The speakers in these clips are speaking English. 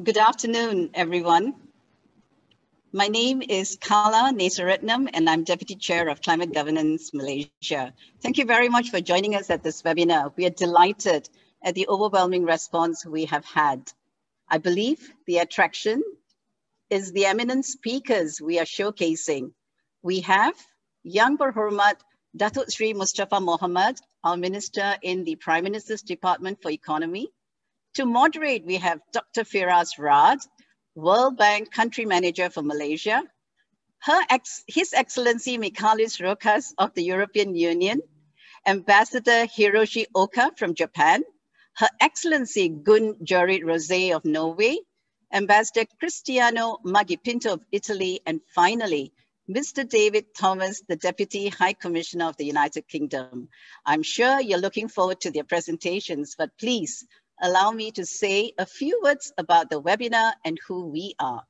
Good afternoon, everyone. My name is Kalanithi Nesaretnam, and I'm Deputy Chair of Climate Governance Malaysia. Thank you very much for joining us at this webinar. We are delighted at the overwhelming response we have had. I believe the attraction is the eminent speakers we are showcasing. We have Yang Berhormat Dato Sri Mustapa Mohamed, our Minister in the Prime Minister's Department for Economy. To moderate, we have Dr. Firas Rad, World Bank Country Manager for Malaysia, His Excellency Michalis Rokas of the European Union, Ambassador Hiroshi Oka from Japan, Her Excellency Gun Jorit Rosé of Norway, Ambassador Cristiano Magipinto of Italy, and finally, Mr. David Thomas, the Deputy High Commissioner of the United Kingdom. I'm sure you're looking forward to their presentations, but please, allow me to say a few words about the webinar and who we are.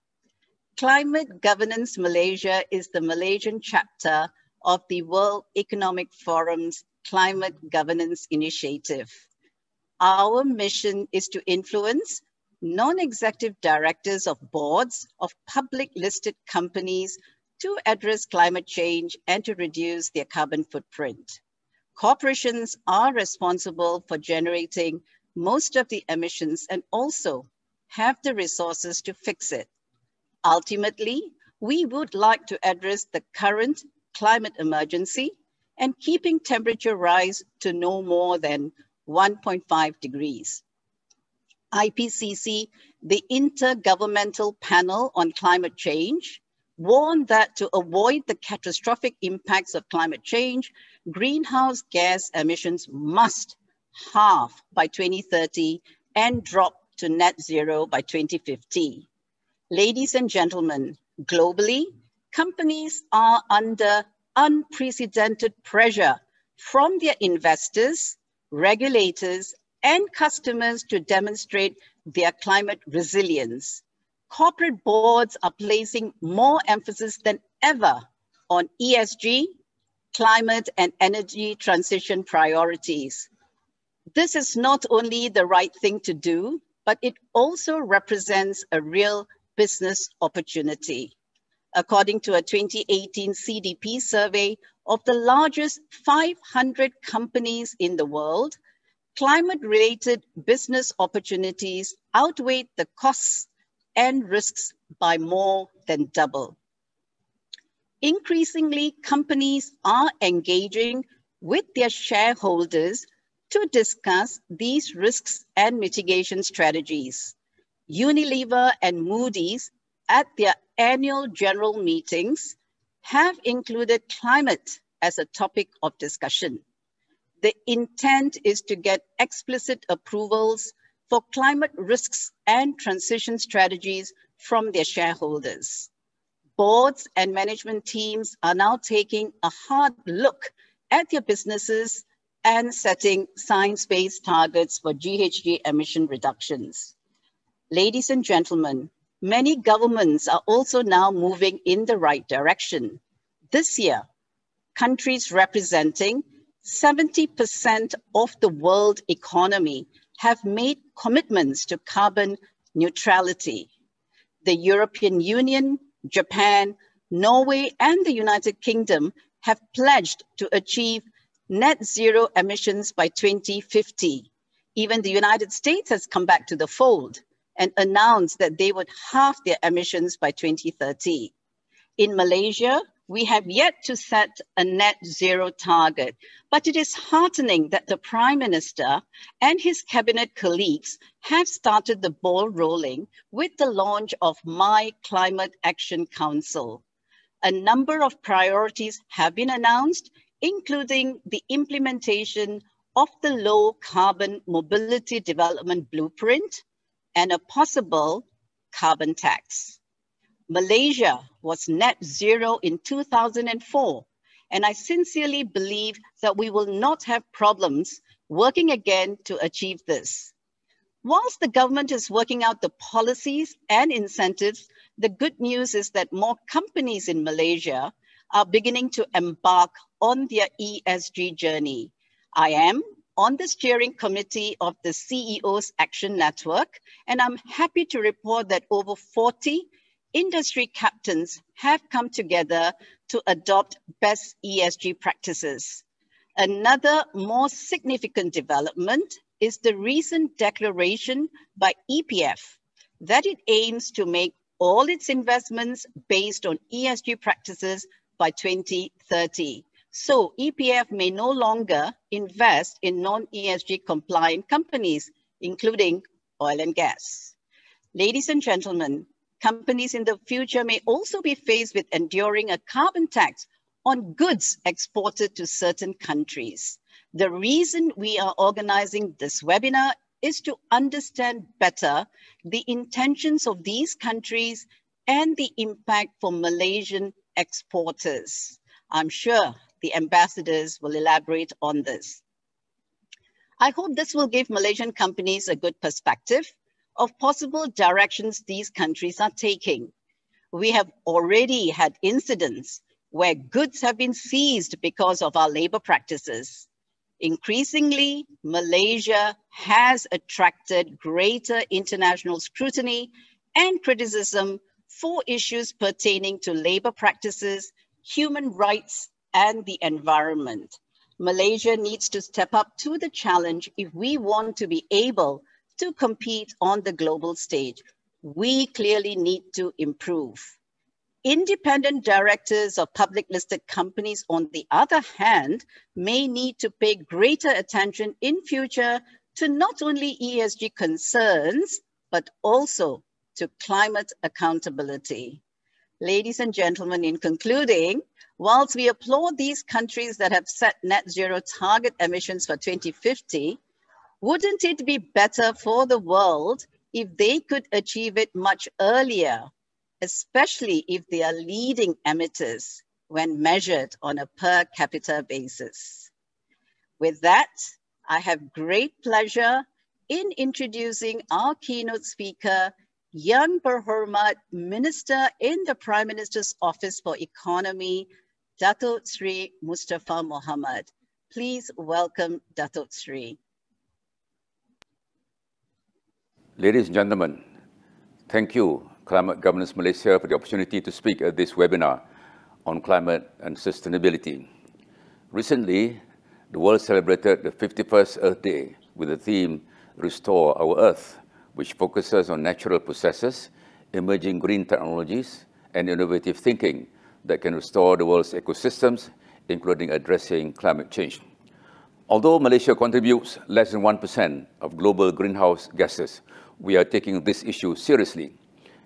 Climate Governance Malaysia is the Malaysian chapter of the World Economic Forum's Climate Governance Initiative. Our mission is to influence non-executive directors of boards of public listed companies to address climate change and to reduce their carbon footprint. Corporations are responsible for generating most of the emissions and also have the resources to fix it. Ultimately, we would like to address the current climate emergency and keeping temperature rise to no more than 1.5 degrees. IPCC, the Intergovernmental Panel on Climate Change, warned that to avoid the catastrophic impacts of climate change, greenhouse gas emissions must halve by 2030 and drop to net zero by 2050. Ladies and gentlemen, globally, companies are under unprecedented pressure from their investors, regulators, and customers to demonstrate their climate resilience. Corporate boards are placing more emphasis than ever on ESG, climate and energy transition priorities. This is not only the right thing to do, but it also represents a real business opportunity. According to a 2018 CDP survey of the largest 500 companies in the world, climate-related business opportunities outweigh the costs and risks by more than double. Increasingly, companies are engaging with their shareholders to discuss these risks and mitigation strategies. Unilever and Moody's at their annual general meetings have included climate as a topic of discussion. The intent is to get explicit approvals for climate risks and transition strategies from their shareholders. Boards and management teams are now taking a hard look at their businesses and setting science-based targets for GHG emission reductions. Ladies and gentlemen, many governments are also now moving in the right direction. This year, countries representing 70% of the world economy have made commitments to carbon neutrality. The European Union, Japan, Norway, and the United Kingdom have pledged to achieve net zero emissions by 2050. Even the United States has come back to the fold and announced that they would halve their emissions by 2030. In Malaysia, we have yet to set a net zero target, but it is heartening that the Prime Minister and his cabinet colleagues have started the ball rolling with the launch of My Climate Action Council. A number of priorities have been announced, including the implementation of the Low Carbon Mobility Development Blueprint and a possible carbon tax. Malaysia was net zero in 2004, and I sincerely believe that we will not have problems working again to achieve this. Whilst the government is working out the policies and incentives, the good news is that more companies in Malaysia are beginning to embark on their ESG journey. I am on the steering committee of the CEO's Action Network, and I'm happy to report that over 40 industry captains have come together to adopt best ESG practices. Another more significant development is the recent declaration by EPF that it aims to make all its investments based on ESG practices by 2030. So EPF may no longer invest in non-ESG compliant companies, including oil and gas. Ladies and gentlemen, companies in the future may also be faced with enduring a carbon tax on goods exported to certain countries. The reason we are organizing this webinar is to understand better the intentions of these countries and the impact for Malaysian exporters. I'm sure the ambassadors will elaborate on this. I hope this will give Malaysian companies a good perspective of possible directions these countries are taking. We have already had incidents where goods have been seized because of our labor practices. Increasingly, Malaysia has attracted greater international scrutiny and criticism for issues pertaining to labor practices, human rights, and the environment. Malaysia needs to step up to the challenge if we want to be able to compete on the global stage. We clearly need to improve. Independent directors of public listed companies, on the other hand, may need to pay greater attention in future to not only ESG concerns, but also to climate accountability. Ladies and gentlemen, in concluding, whilst we applaud these countries that have set net zero target emissions for 2050, wouldn't it be better for the world if they could achieve it much earlier, especially if they are leading emitters when measured on a per capita basis? With that, I have great pleasure in introducing our keynote speaker, Yang Berhormat Minister in the Prime Minister's Office for Economy, Dato Sri Mustapa Mohamed. Please welcome Dato Sri. Ladies and gentlemen, thank you, Climate Governance Malaysia, for the opportunity to speak at this webinar on climate and sustainability. Recently, the world celebrated the 51st Earth Day with the theme, Restore Our Earth, which focuses on natural processes, emerging green technologies, and innovative thinking that can restore the world's ecosystems, including addressing climate change. Although Malaysia contributes less than 1% of global greenhouse gases, we are taking this issue seriously.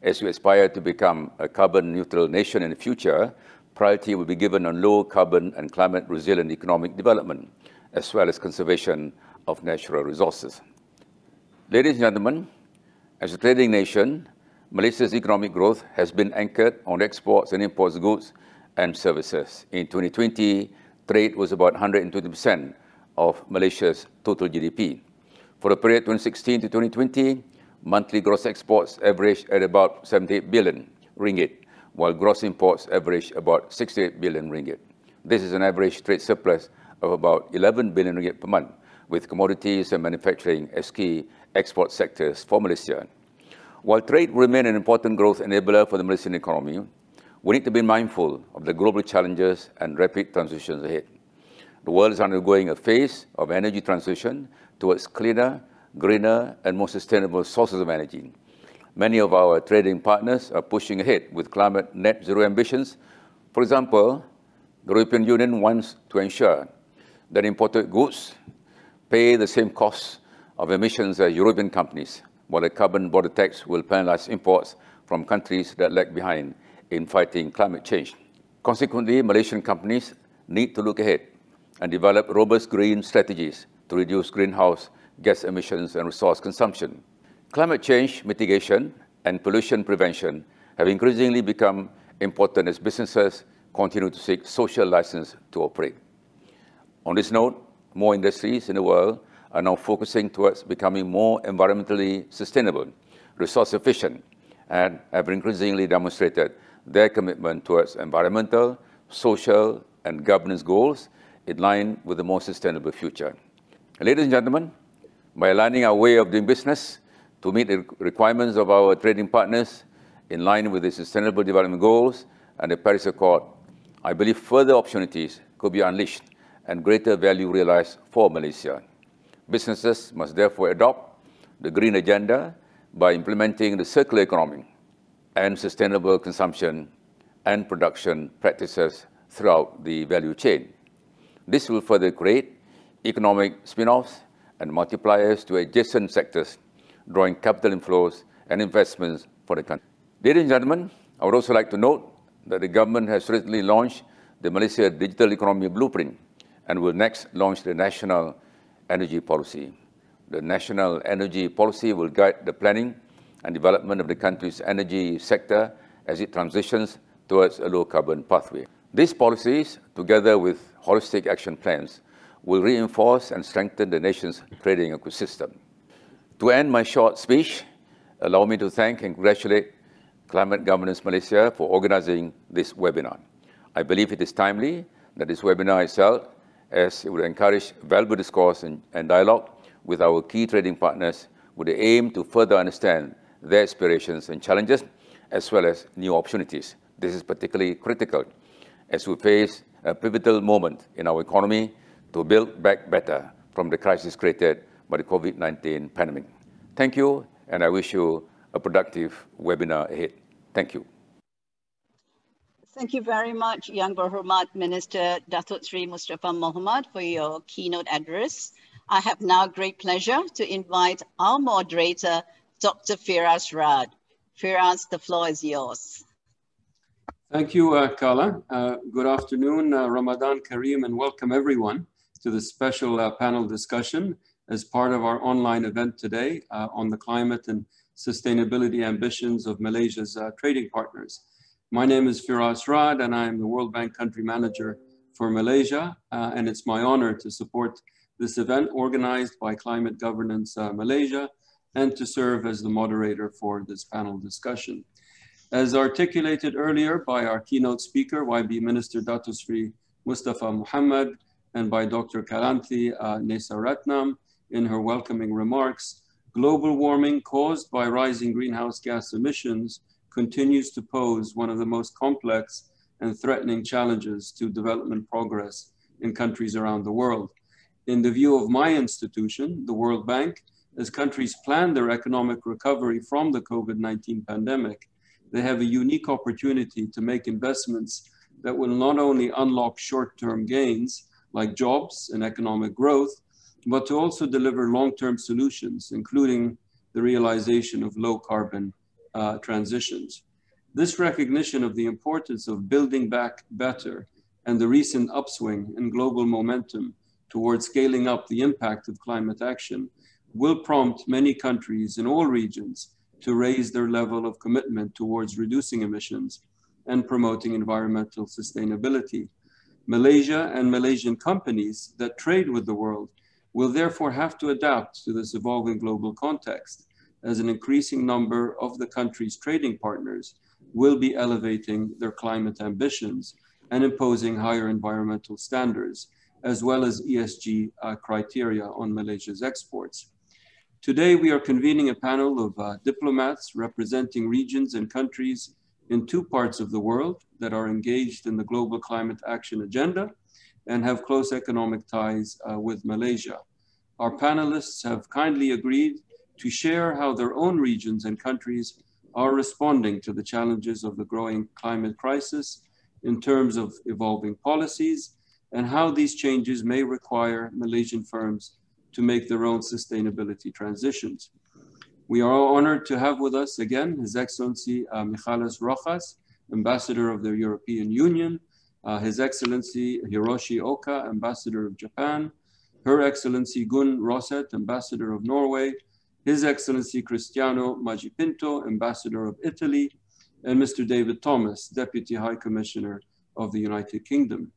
As we aspire to become a carbon-neutral nation in the future, priority will be given on low carbon and climate-resilient economic development, as well as conservation of natural resources. Ladies and gentlemen, as a trading nation, Malaysia's economic growth has been anchored on exports and imports of goods and services. In 2020, trade was about 120% of Malaysia's total GDP. For the period 2016 to 2020, monthly gross exports averaged at about 78 billion ringgit, while gross imports averaged about 68 billion ringgit. This is an average trade surplus of about 11 billion ringgit per month, with commodities and manufacturing as key export sectors for Malaysia. While trade will remain an important growth enabler for the Malaysian economy, we need to be mindful of the global challenges and rapid transitions ahead. The world is undergoing a phase of energy transition towards cleaner, greener, and more sustainable sources of energy. Many of our trading partners are pushing ahead with climate net zero ambitions. For example, the European Union wants to ensure that imported goods pay the same costs of emissions as European companies, while a carbon border tax will penalize imports from countries that lag behind in fighting climate change. Consequently, Malaysian companies need to look ahead and develop robust green strategies to reduce greenhouse gas emissions and resource consumption. Climate change mitigation and pollution prevention have increasingly become important as businesses continue to seek social license to operate. On this note, more industries in the world are now focusing towards becoming more environmentally sustainable, resource efficient, and have increasingly demonstrated their commitment towards environmental, social, and governance goals in line with a more sustainable future. Ladies and gentlemen, by aligning our way of doing business to meet the requirements of our trading partners in line with the Sustainable Development Goals and the Paris Accord, I believe further opportunities could be unleashed and greater value realized for Malaysia. Businesses must therefore adopt the green agenda by implementing the circular economy and sustainable consumption and production practices throughout the value chain. This will further create economic spin-offs and multipliers to adjacent sectors, drawing capital inflows and investments for the country. Ladies and gentlemen, I would also like to note that the government has recently launched the Malaysia Digital Economy Blueprint and will next launch the National Energy Policy. The National Energy Policy will guide the planning and development of the country's energy sector as it transitions towards a low-carbon pathway. These policies, together with holistic action plans, will reinforce and strengthen the nation's trading ecosystem. To end my short speech, allow me to thank and congratulate Climate Governance Malaysia for organizing this webinar. I believe it is timely that this webinar is held, as it will encourage valuable discourse and dialogue with our key trading partners with the aim to further understand their aspirations and challenges, as well as new opportunities. This is particularly critical as we face a pivotal moment in our economy to build back better from the crisis created by the COVID-19 pandemic. Thank you, and I wish you a productive webinar ahead. Thank you. Thank you very much, Yang Berhormat Minister Dato Sri Mustapa Mohamed, for your keynote address. I have now great pleasure to invite our moderator, Dr. Firas Rad. Firas, the floor is yours. Thank you, Kala. Good afternoon, Ramadan Kareem, and welcome everyone to this special panel discussion as part of our online event today on the climate and sustainability ambitions of Malaysia's trading partners. My name is Firas Rad, and I am the World Bank Country Manager for Malaysia, and it's my honor to support this event organized by Climate Governance Malaysia and to serve as the moderator for this panel discussion. As articulated earlier by our keynote speaker, YB Minister Dato Sri Mustapa Mohamed, and by Dr. Kalanithi Nesaretnam in her welcoming remarks, global warming caused by rising greenhouse gas emissions continues to pose one of the most complex and threatening challenges to development progress in countries around the world. In the view of my institution, the World Bank, as countries plan their economic recovery from the COVID-19 pandemic, they have a unique opportunity to make investments that will not only unlock short-term gains like jobs and economic growth, but to also deliver long-term solutions, including the realization of low-carbon transitions. This recognition of the importance of building back better and the recent upswing in global momentum towards scaling up the impact of climate action will prompt many countries in all regions to raise their level of commitment towards reducing emissions and promoting environmental sustainability. Malaysia and Malaysian companies that trade with the world will therefore have to adapt to this evolving global context, as an increasing number of the country's trading partners will be elevating their climate ambitions and imposing higher environmental standards, as well as ESG criteria on Malaysia's exports. Today, we are convening a panel of diplomats representing regions and countries in two parts of the world that are engaged in the global climate action agenda and have close economic ties with Malaysia. Our panelists have kindly agreed to share how their own regions and countries are responding to the challenges of the growing climate crisis in terms of evolving policies and how these changes may require Malaysian firms to make their own sustainability transitions. We are honored to have with us again His Excellency Michalis Rojas, Ambassador of the European Union, His Excellency Hiroshi Oka, Ambassador of Japan, Her Excellency Gun Roset, Ambassador of Norway, His Excellency Cristiano Magipinto, Ambassador of Italy, and Mr. David Thomas, Deputy High Commissioner of the United Kingdom.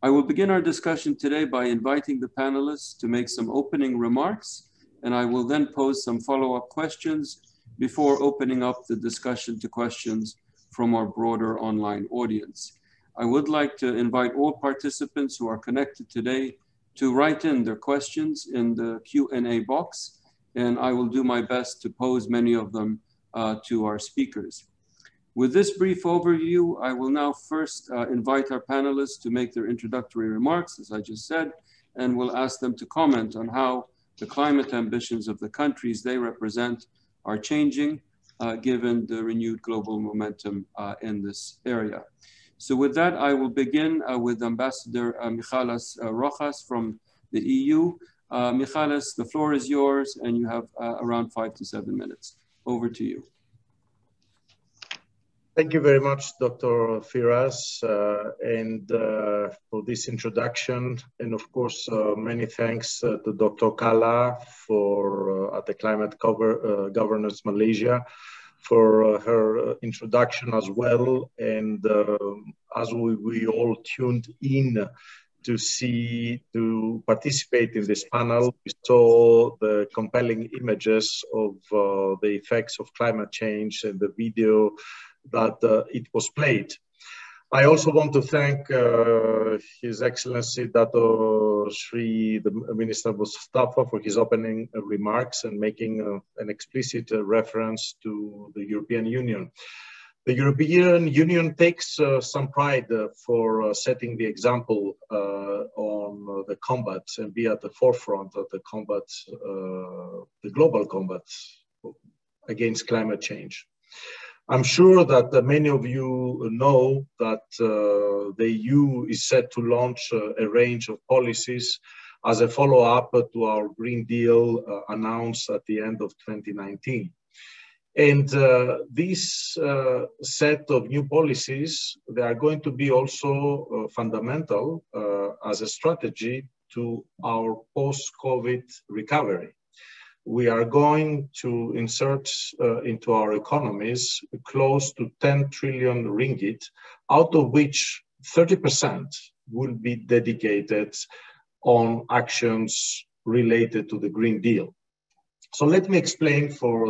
I will begin our discussion today by inviting the panelists to make some opening remarks, and I will then pose some follow-up questions before opening up the discussion to questions from our broader online audience. I would like to invite all participants who are connected today to write in their questions in the Q&A box, and I will do my best to pose many of them to our speakers. With this brief overview, I will now first invite our panelists to make their introductory remarks, as I just said, and we'll ask them to comment on how the climate ambitions of the countries they represent are changing given the renewed global momentum in this area. So with that, I will begin with Ambassador Michalis Rojas from the EU. Michalis, the floor is yours, and you have around 5 to 7 minutes. Over to you. Thank you very much, Dr. Firas, for this introduction. And of course, many thanks to Dr. Kala at the Climate Governance Malaysia for her introduction as well. And as we all tuned in to participate in this panel, we saw the compelling images of the effects of climate change and the video that it was played. I also want to thank His Excellency Dato Shri, the Minister Mustapa, for his opening remarks and making an explicit reference to the European Union. The European Union takes some pride for setting the example on the combat and be at the forefront of the combat, the global combat against climate change. I'm sure that many of you know that the EU is set to launch a range of policies as a follow-up to our Green Deal announced at the end of 2019. And this set of new policies, they are going to be also fundamental as a strategy to our post-COVID recovery. We are going to insert into our economies close to 10 trillion ringgit, out of which 30% will be dedicated on actions related to the Green Deal. So let me explain for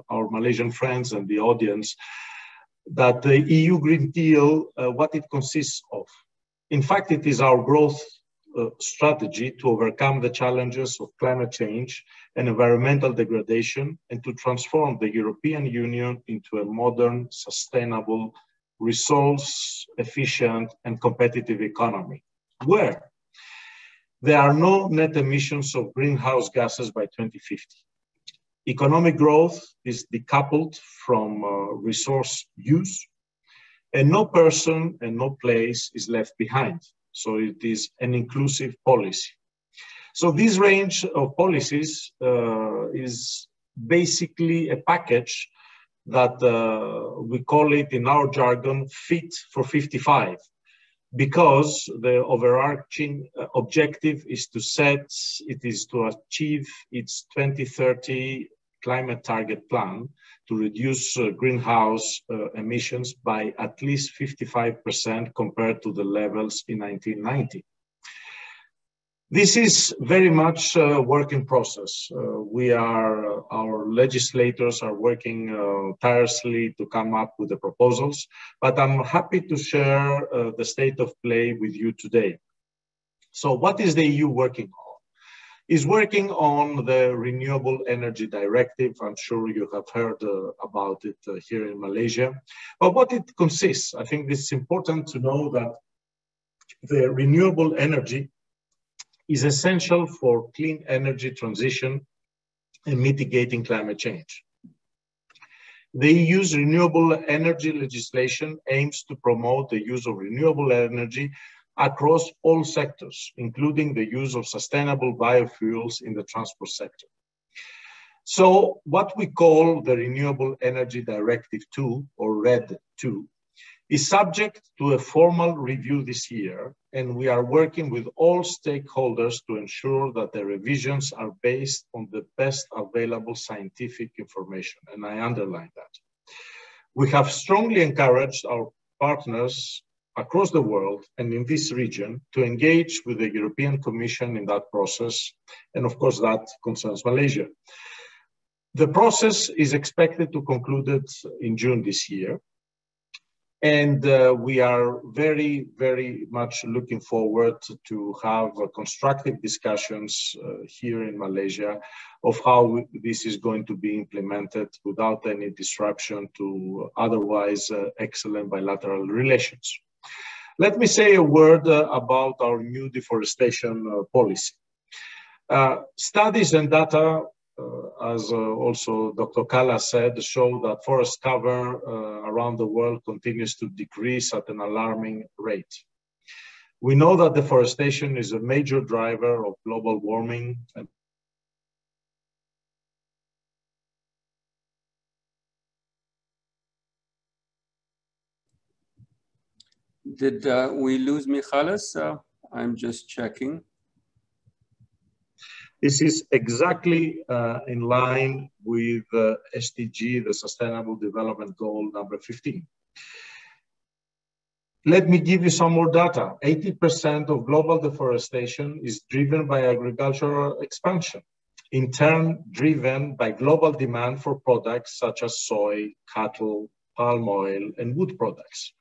our Malaysian friends and the audience that the EU Green Deal, what it consists of. In fact, it is our growth strategy to overcome the challenges of climate change and environmental degradation and to transform the European Union into a modern, sustainable, resource-efficient and competitive economy, where there are no net emissions of greenhouse gases by 2050. Economic growth is decoupled from resource use, and no person and no place is left behind. So it is an inclusive policy. So this range of policies is basically a package that we call it in our jargon Fit for 55, because the overarching objective is to achieve its 2030 climate target plan to reduce greenhouse emissions by at least 55% compared to the levels in 1990. This is very much a work in process. Our legislators are working tirelessly to come up with the proposals, but I'm happy to share the state of play with you today. So what is the EU working on? Is working on the Renewable Energy Directive. I'm sure you have heard about it here in Malaysia. But what it consists, I think it's important to know that the renewable energy is essential for clean energy transition and mitigating climate change. The EU's renewable energy legislation aims to promote the use of renewable energy across all sectors, including the use of sustainable biofuels in the transport sector. So what we call the Renewable Energy Directive 2, or RED 2, is subject to a formal review this year, and we are working with all stakeholders to ensure that the revisions are based on the best available scientific information, and I underline that. We have strongly encouraged our partners across the world and in this region to engage with the European Commission in that process. And of course, that concerns Malaysia. The process is expected to conclude in June this year. And we are very, very much looking forward to have constructive discussions here in Malaysia of how this is going to be implemented without any disruption to otherwise excellent bilateral relations. Let me say a word about our new deforestation policy. Studies and data, as also Dr. Kala said, show that forest cover around the world continues to decrease at an alarming rate. We know that deforestation is a major driver of global warming. Did we lose Michalis? I'm just checking. This is exactly in line with SDG, the Sustainable Development Goal number 15. Let me give you some more data. 80% of global deforestation is driven by agricultural expansion, in turn driven by global demand for products such as soy, cattle, palm oil, and wood products.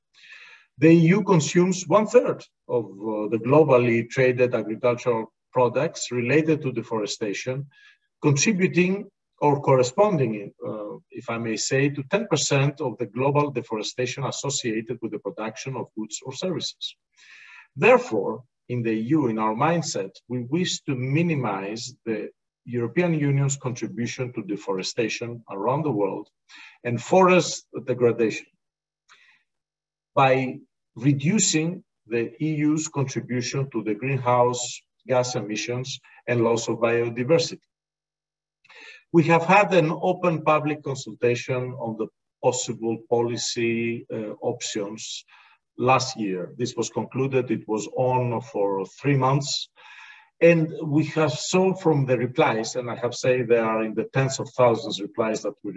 The EU consumes 1/3 of the globally traded agricultural products related to deforestation, contributing or corresponding, if I may say, to 10% of the global deforestation associated with the production of goods or services. Therefore, in the EU, in our mindset, we wish to minimize the European Union's contribution to deforestation around the world and forest degradation by reducing the EU's contribution to the greenhouse gas emissions and loss of biodiversity. We have had an open public consultation on the possible policy options last year. This was concluded, it was on for 3 months. And we have saw from the replies, and I have said there are in the tens of thousands of replies that we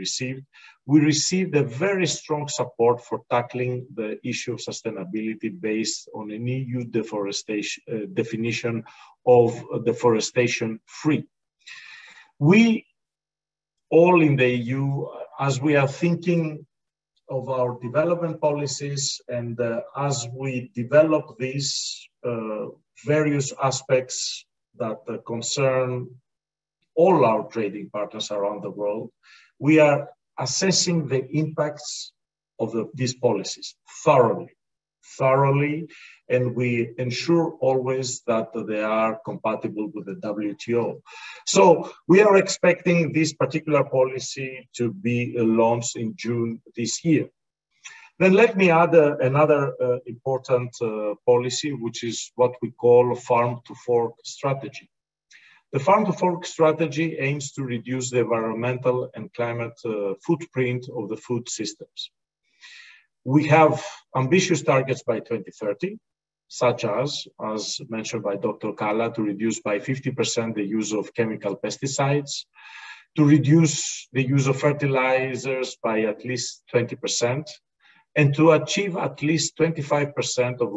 received a very strong support for tackling the issue of sustainability based on an EU deforestation definition of deforestation free. We all in the EU, as we are thinking of our development policies and as we develop these various aspects that concern all our trading partners around the world, we are assessing the impacts of these policies thoroughly, and we ensure always that they are compatible with the WTO. So we are expecting this particular policy to be launched in June this year. Then let me add another important policy, which is what we call farm to fork strategy. The farm to fork strategy aims to reduce the environmental and climate footprint of the food systems. We have ambitious targets by 2030, such as mentioned by Dr. Kala, to reduce by 50% the use of chemical pesticides, to reduce the use of fertilizers by at least 20%, and to achieve at least 25% of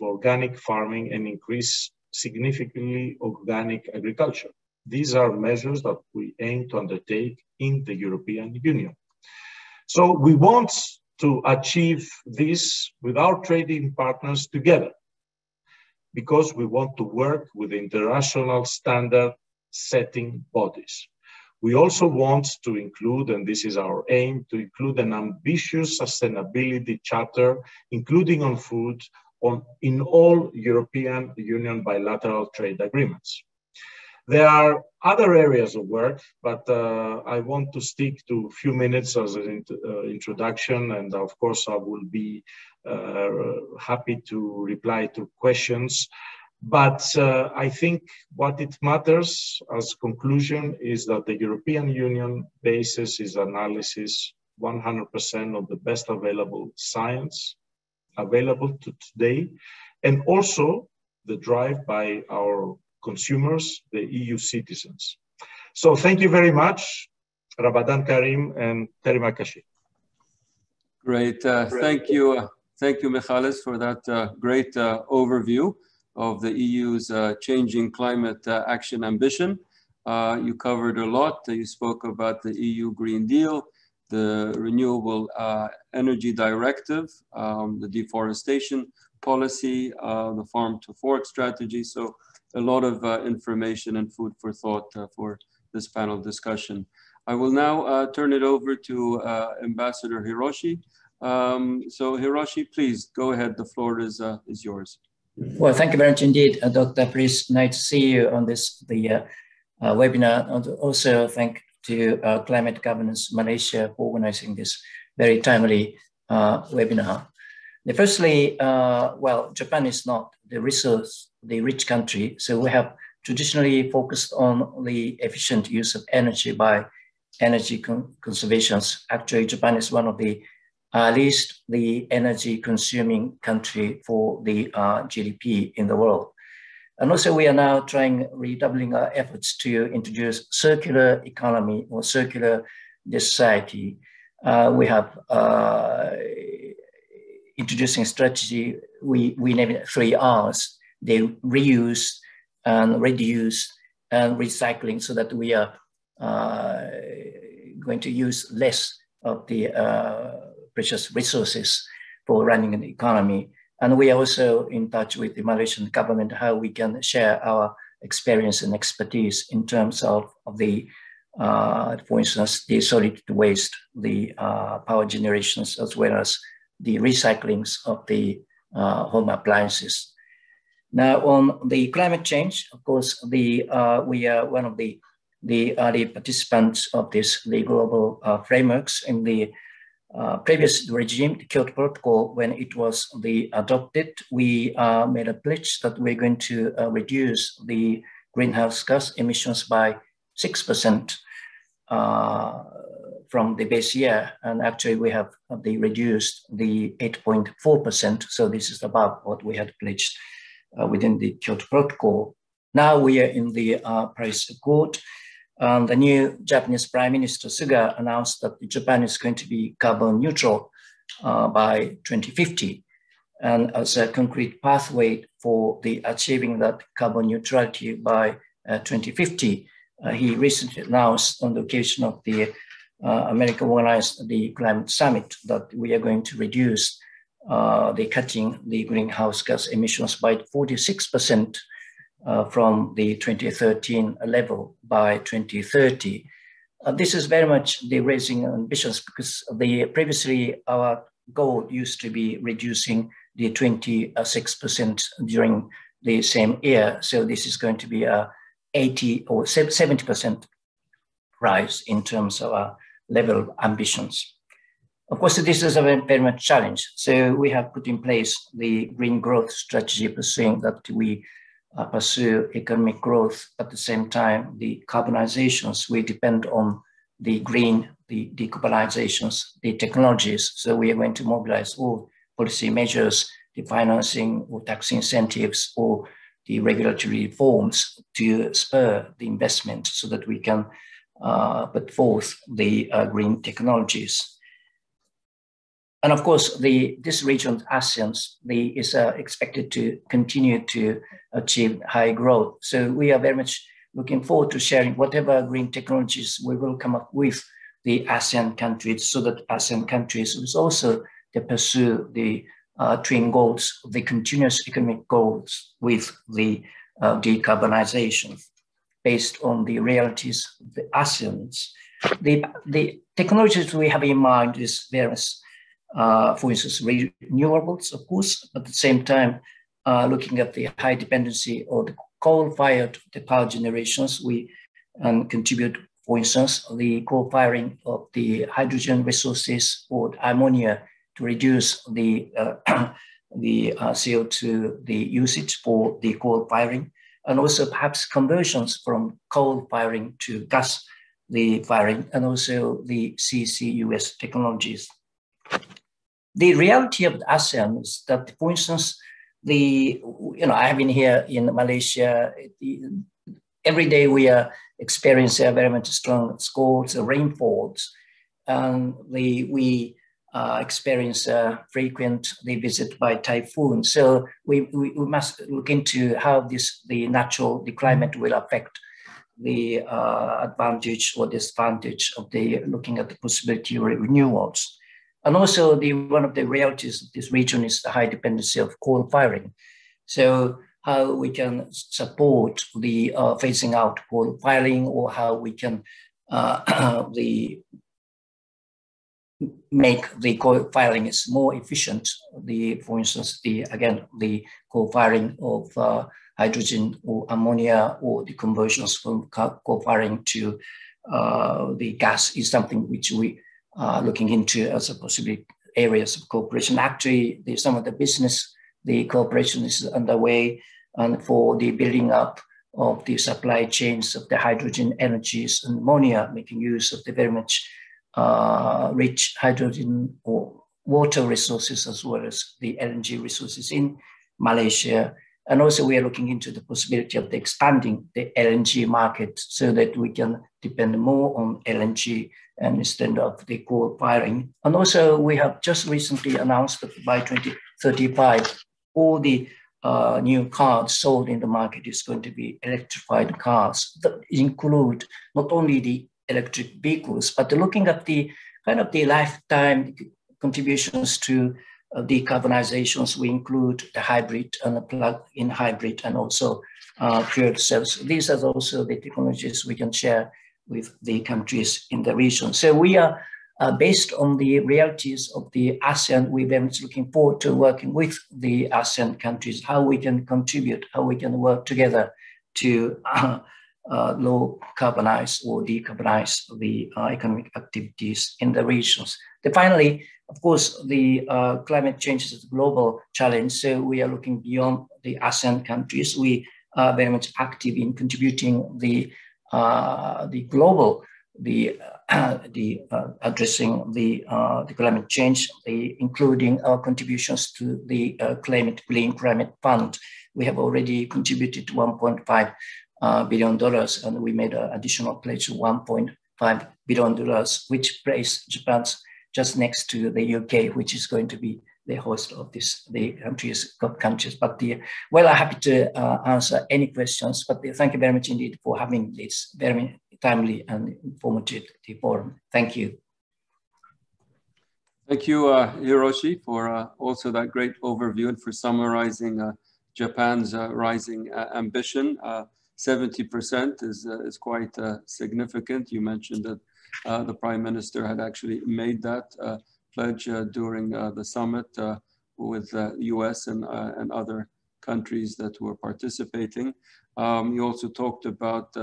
organic farming and increase significantly organic agriculture. These are measures that we aim to undertake in the European Union. So we want to achieve this with our trading partners together, because we want to work with international standard setting bodies. We also want to include, and this is our aim, to include an ambitious sustainability charter, including on food, in all European Union bilateral trade agreements. There are other areas of work, but I want to stick to a few minutes as an introduction, and of course I will be happy to reply to questions. But I think what it matters as conclusion is that the European Union bases its analysis 100% on the best available science available to today, and also the drive by our consumers, the EU citizens. So thank you very much, Ramadan Karim and Terima Kasih. Great, thank you, Michalis, for that great overview of the EU's changing climate action ambition. You covered a lot. You spoke about the EU Green Deal, the Renewable Energy Directive, the deforestation policy, the farm to fork strategy. So a lot of information and food for thought for this panel discussion. I will now turn it over to Ambassador Hiroshi. So Hiroshi, please go ahead. The floor is yours. Well, thank you very much indeed, Dr. Priest. Nice to see you on this webinar. And also thank to Climate Governance Malaysia for organizing this very timely webinar. Firstly, well, Japan is not the rich country, so we have traditionally focused on the efficient use of energy by energy conservation. Actually, Japan is one of the least the energy consuming country for the GDP in the world. And also we are now redoubling our efforts to introduce circular economy or circular society. We have introducing strategy, we name it 3 R's. They reuse and reduce and recycling, so that we are going to use less of the precious resources for running an economy. And we are also in touch with the Malaysian government, how we can share our experience and expertise in terms of the, for instance, the solid waste, the power generations, as well as the recyclings of the home appliances. Now, on the climate change, of course, we are one of the early participants of the global frameworks in the previous regime, the Kyoto Protocol. When it was adopted, we made a pledge that we're going to reduce the greenhouse gas emissions by 6% from the base year. And actually we have reduced the 8.4%. So this is above what we had pledged within the Kyoto Protocol. Now we are in the Paris Accord. The new Japanese Prime Minister Suga announced that Japan is going to be carbon neutral by 2050. And as a concrete pathway for achieving that carbon neutrality by 2050, he recently announced on the occasion of the America organized the climate summit that we are going to reduce cutting the greenhouse gas emissions by 46% from the 2013 level by 2030. This is very much the raising ambitions, because previously our goal used to be reducing the 26% during the same year. So this is going to be a 80 or 70% rise in terms of our level of ambitions. Of course, this is a very much challenge. So we have put in place the green growth strategy, pursuing that we pursue economic growth. At the same time, the carbonizations, we depend on the green, the decarbonizations, the technologies. So we are going to mobilize all policy measures, the financing or tax incentives or the regulatory reforms to spur the investment so that we can put forth the green technologies. And of course, this region, ASEAN, is expected to continue to achieve high growth. So we are very much looking forward to sharing whatever green technologies we will come up with the ASEAN countries, so that ASEAN countries will also to pursue the twin goals, the continuous economic goals with the decarbonization based on the realities of the ASEANs. The technologies we have in mind is various. For instance, renewables, of course, at the same time, looking at the high dependency of the coal-fired power generations, we contribute, for instance, the coal-firing of the hydrogen resources or ammonia to reduce the CO2, the usage for the coal-firing, and also perhaps conversions from coal-firing to gas firing, and also the CCUS technologies. The reality of the ASEAN is that, for instance, I have been here in Malaysia. Every day we are experiencing a very much strong squalls, rainfalls, and we experience frequent visit by typhoon. So we must look into how the climate will affect the advantage or disadvantage of the looking at the possibility of renewables. And also one of the realities of this region is the high dependency of coal firing. So how we can support the phasing out coal firing, or how we can make the coal firing is more efficient. For instance, the coal firing of hydrogen or ammonia, or the conversions from coal firing to the gas is something which we are looking into as a possible areas of cooperation. Actually, some of the business, the cooperation is underway, and for the building up of the supply chains of the hydrogen energies and ammonia, making use of the very much rich hydrogen or water resources, as well as the LNG resources in Malaysia. And also we are looking into the possibility of expanding the LNG market so that we can depend more on LNG and instead of the coal firing. And also we have just recently announced that by 2035, all the new cars sold in the market is going to be electrified cars that include not only the electric vehicles, but looking at the kind of the lifetime contributions to decarbonizations, we include the hybrid and the plug-in hybrid, and also fuel cells. These are also the technologies we can share with the countries in the region. So we are based on the realities of the ASEAN. We're very much looking forward to working with the ASEAN countries, how we can contribute, how we can work together to low carbonize or decarbonize the economic activities in the regions. Then finally, of course, the climate change is a global challenge. So we are looking beyond the ASEAN countries. We are very much active in contributing the global, addressing the climate change, including our contributions to the Green Climate Fund. We have already contributed to $1.5 billion, and we made an additional pledge of $1.5 billion, which places Japan's just next to the UK, which is going to be the host of the countries. But well, I'm happy to answer any questions, but thank you very much indeed for having this very timely and informative forum. Thank you. Thank you, Hiroshi, for also that great overview and for summarizing Japan's rising ambition. 70% is quite significant. You mentioned that the Prime Minister had actually made that pledge during the summit with US and other countries that were participating. You also talked about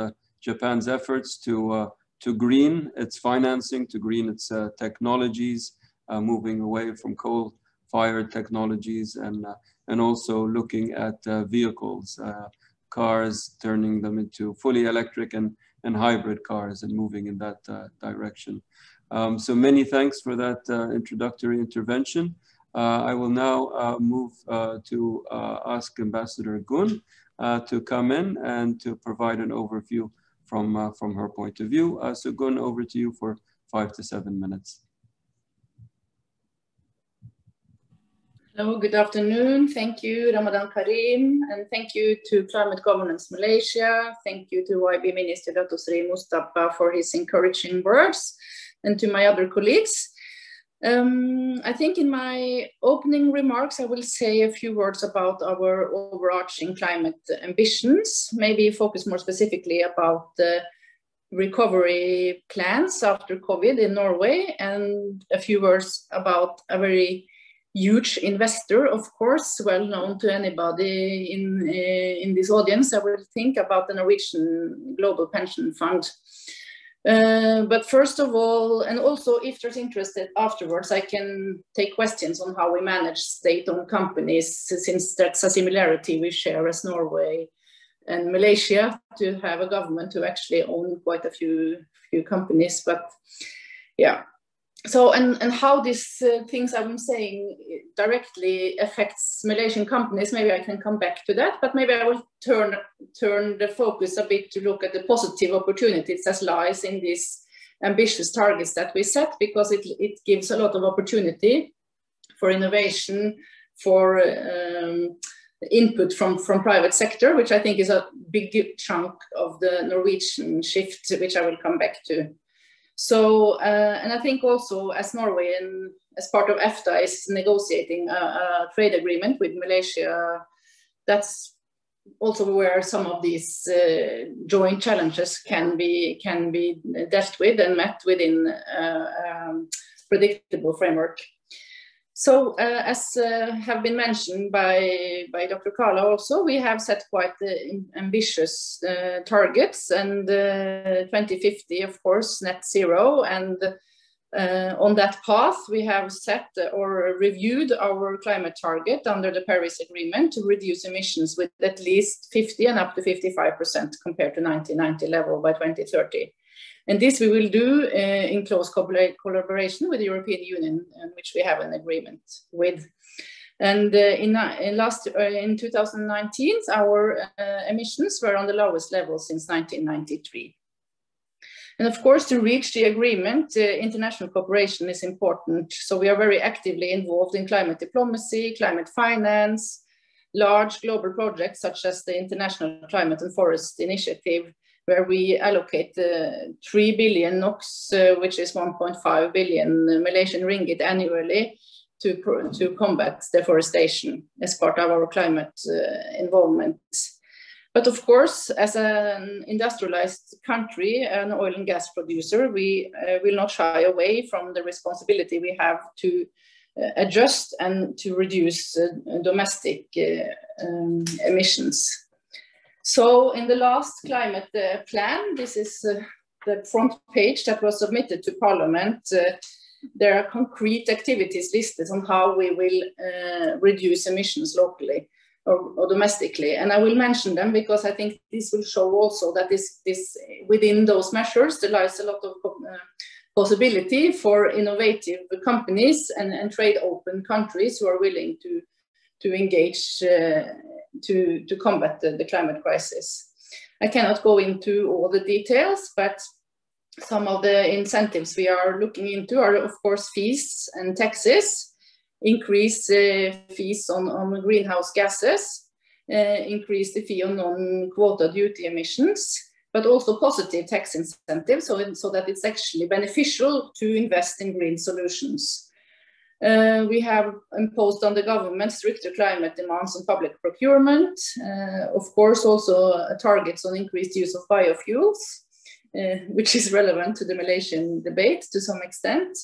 Japan's efforts to green its financing, to green its technologies, moving away from coal-fired technologies, and also looking at vehicles, cars, turning them into fully electric and hybrid cars, and moving in that direction. So many thanks for that introductory intervention. I will now move to ask Ambassador Gun to come in and to provide an overview from her point of view. So Gun, over to you for 5 to 7 minutes. Hello, good afternoon. Thank you, Ramadan Karim, and thank you to Climate Governance Malaysia. Thank you to YB Minister Dato Mustapa for his encouraging words, and to my other colleagues. I think in my opening remarks, I will say a few words about our overarching climate ambitions, maybe focus more specifically about the recovery plans after COVID in Norway, and a few words about a very huge investor, of course, well known to anybody in this audience. I will think about the Norwegian Global Pension Fund. But first of all, and also if there's interest afterwards, I can take questions on how we manage state-owned companies, since that's a similarity we share as Norway and Malaysia, to have a government who actually own quite a few companies. But yeah. So, and how these things I'm saying directly affects Malaysian companies, maybe I can come back to that, but maybe I will turn the focus a bit to look at the positive opportunities that lies in these ambitious targets that we set, because it gives a lot of opportunity for innovation, for input from private sector, which I think is a big chunk of the Norwegian shift, which I will come back to. So, and I think also as Norway and as part of EFTA is negotiating a trade agreement with Malaysia, that's also where some of these joint challenges can be dealt with and met within predictable framework. So as have been mentioned by Dr. Kala also, we have set quite ambitious targets, and 2050, of course, net zero. And on that path, we have set or reviewed our climate target under the Paris Agreement to reduce emissions with at least 50 and up to 55% compared to 1990 level by 2030. And this we will do in close collaboration with the European Union, which we have an agreement with. And in 2019, our emissions were on the lowest level since 1993. And of course, to reach the agreement, international cooperation is important. So we are very actively involved in climate diplomacy, climate finance, large global projects such as the International Climate and Forest Initiative, where we allocate 3 billion NOK, which is 1.5 billion Malaysian ringgit annually to combat deforestation as part of our climate involvement. But of course, as an industrialized country, an oil and gas producer, we will not shy away from the responsibility we have to adjust and to reduce domestic emissions. So in the last climate plan, this is the front page that was submitted to Parliament. There are concrete activities listed on how we will reduce emissions locally or domestically. And I will mention them because I think this will show also that this within those measures, there lies a lot of possibility for innovative companies and trade open countries who are willing to engage to combat the climate crisis. I cannot go into all the details, but some of the incentives we are looking into are, of course, fees and taxes, increase fees on greenhouse gases, increase the fee on non-quota duty emissions, but also positive tax incentives so that it's actually beneficial to invest in green solutions. We have imposed on the government stricter climate demands on public procurement. Of course, also targets on increased use of biofuels, which is relevant to the Malaysian debate to some extent.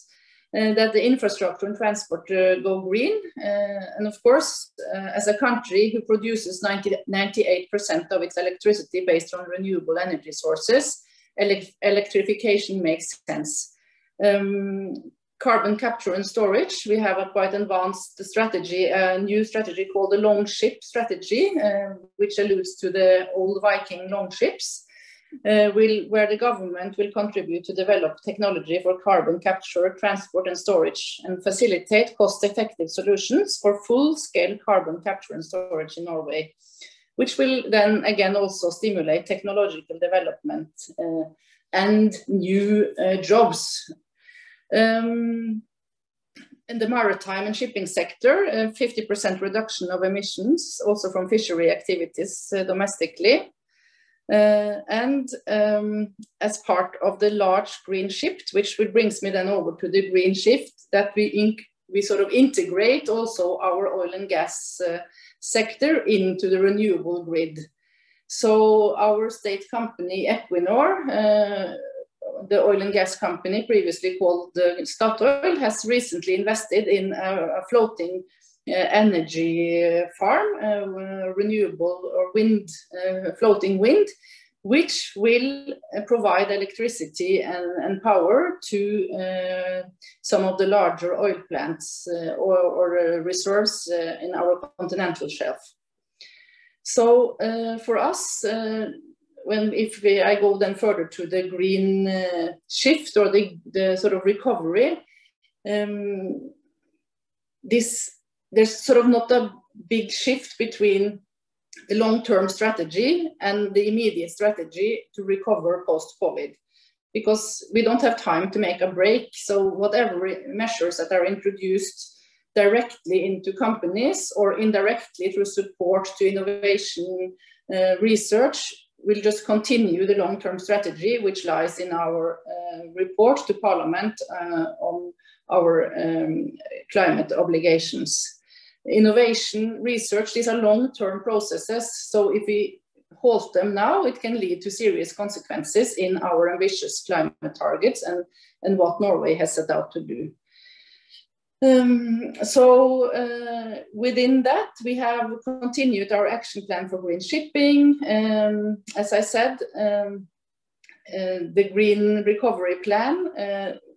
That the infrastructure and transport go green. And of course, as a country who produces 98% of its electricity based on renewable energy sources, electrification makes sense. Carbon capture and storage, we have a quite advanced strategy, a new strategy called the long ship strategy, which alludes to the old Viking long ships, where the government will contribute to develop technology for carbon capture, transport and storage, and facilitate cost-effective solutions for full-scale carbon capture and storage in Norway, which will then again also stimulate technological development and new jobs. In the maritime and shipping sector, 50% reduction of emissions, also from fishery activities domestically. And as part of the large green shift, which brings me then over to the green shift, that we sort of integrate also our oil and gas sector into the renewable grid. So our state company Equinor, the oil and gas company previously called Statoil, has recently invested in a floating energy farm, renewable or wind, floating wind, which will provide electricity and power to some of the larger oil plants or reserves in our continental shelf. So for us, I go then further to the green shift or the sort of recovery, there's sort of not a big shift between the long-term strategy and the immediate strategy to recover post-COVID, because we don't have time to make a break. So whatever measures that are introduced directly into companies or indirectly through support to innovation research will just continue the long-term strategy which lies in our report to Parliament on our climate obligations. Innovation research, these are long-term processes, so if we halt them now, it can lead to serious consequences in our ambitious climate targets and what Norway has set out to do. Within that, we have continued our action plan for green shipping. As I said, the green recovery plan,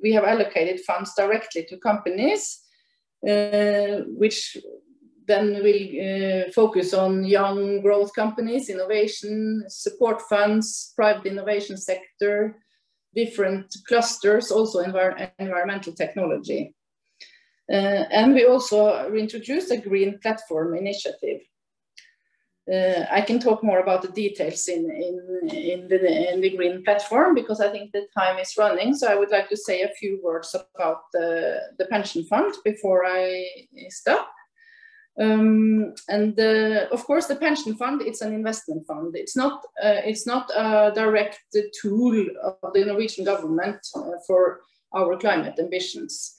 we have allocated funds directly to companies, which then will focus on young growth companies, innovation, support funds, private innovation sector, different clusters, also environmental technology. And we also introduced a green platform initiative. I can talk more about the details in the green platform because I think the time is running. So I would like to say a few words about the pension fund before I stop. Of course, the pension fund, it's an investment fund. It's not a direct tool of the Norwegian government for our climate ambitions.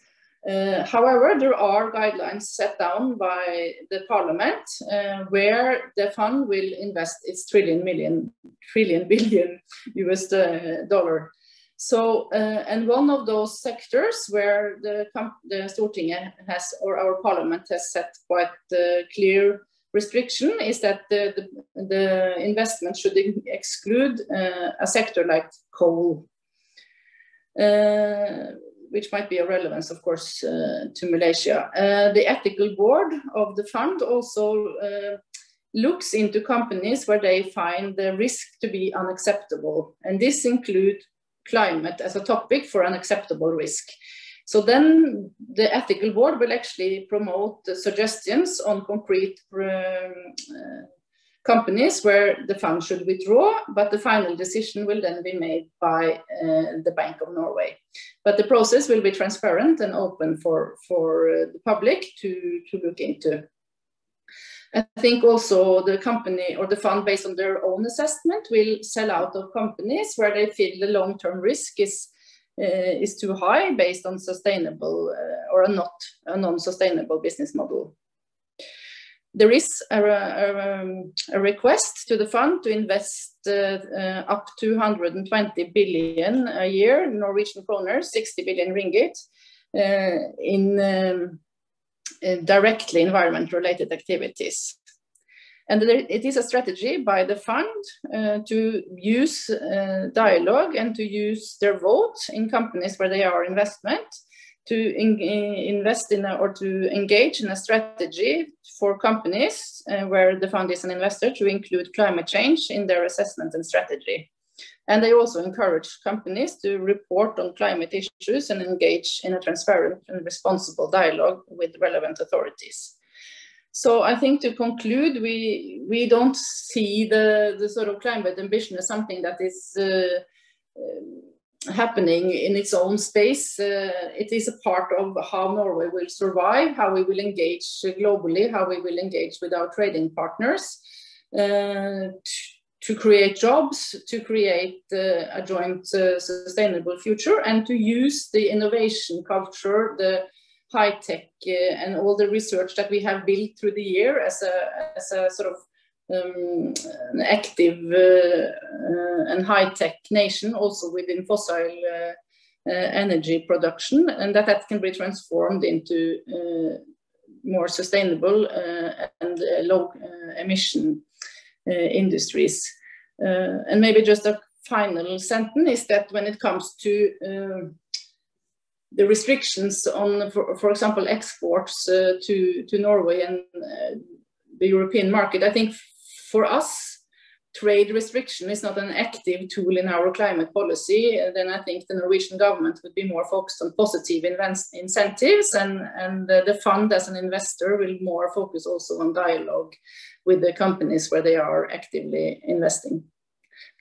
However, there are guidelines set down by the Parliament where the fund will invest its trillion billion US dollar. So, and one of those sectors where the Stortinget has, or our Parliament has set quite clear restriction is that the investment should exclude a sector like coal. Which might be of relevance, of course, to Malaysia. The ethical board of the fund also looks into companies where they find the risk to be unacceptable. And this includes climate as a topic for unacceptable risk. So then the ethical board will actually promote the suggestions on concrete companies where the fund should withdraw, but the final decision will then be made by the Bank of Norway. But the process will be transparent and open for the public to look into. I think also the company or the fund, based on their own assessment, will sell out of companies where they feel the long-term risk is too high based on sustainable or a non-sustainable business model. There is a request to the fund to invest up to 120 billion a year, Norwegian kroner, 60 billion ringgit, in directly environment-related activities. And it is a strategy by the fund to use dialogue and to use their vote in companies where they are investment to invest in or to engage in a strategy for companies where the fund is an investor to include climate change in their assessment and strategy. And they also encourage companies to report on climate issues and engage in a transparent and responsible dialogue with relevant authorities. So I think to conclude, we don't see the sort of climate ambition as something that is happening in its own space. It is a part of how Norway will survive, how we will engage globally, how we will engage with our trading partners to create jobs, to create a joint sustainable future, and to use the innovation culture, the high-tech and all the research that we have built through the year as a sort of an active and high-tech nation, also within fossil energy production, and that can be transformed into more sustainable and low emission industries. And maybe just a final sentence is that when it comes to the restrictions on, for example, exports to Norway and the European market, I think for us, trade restriction is not an active tool in our climate policy. Then I think the Norwegian government would be more focused on positive incentives, and the fund as an investor will more focus also on dialogue with the companies where they are actively investing.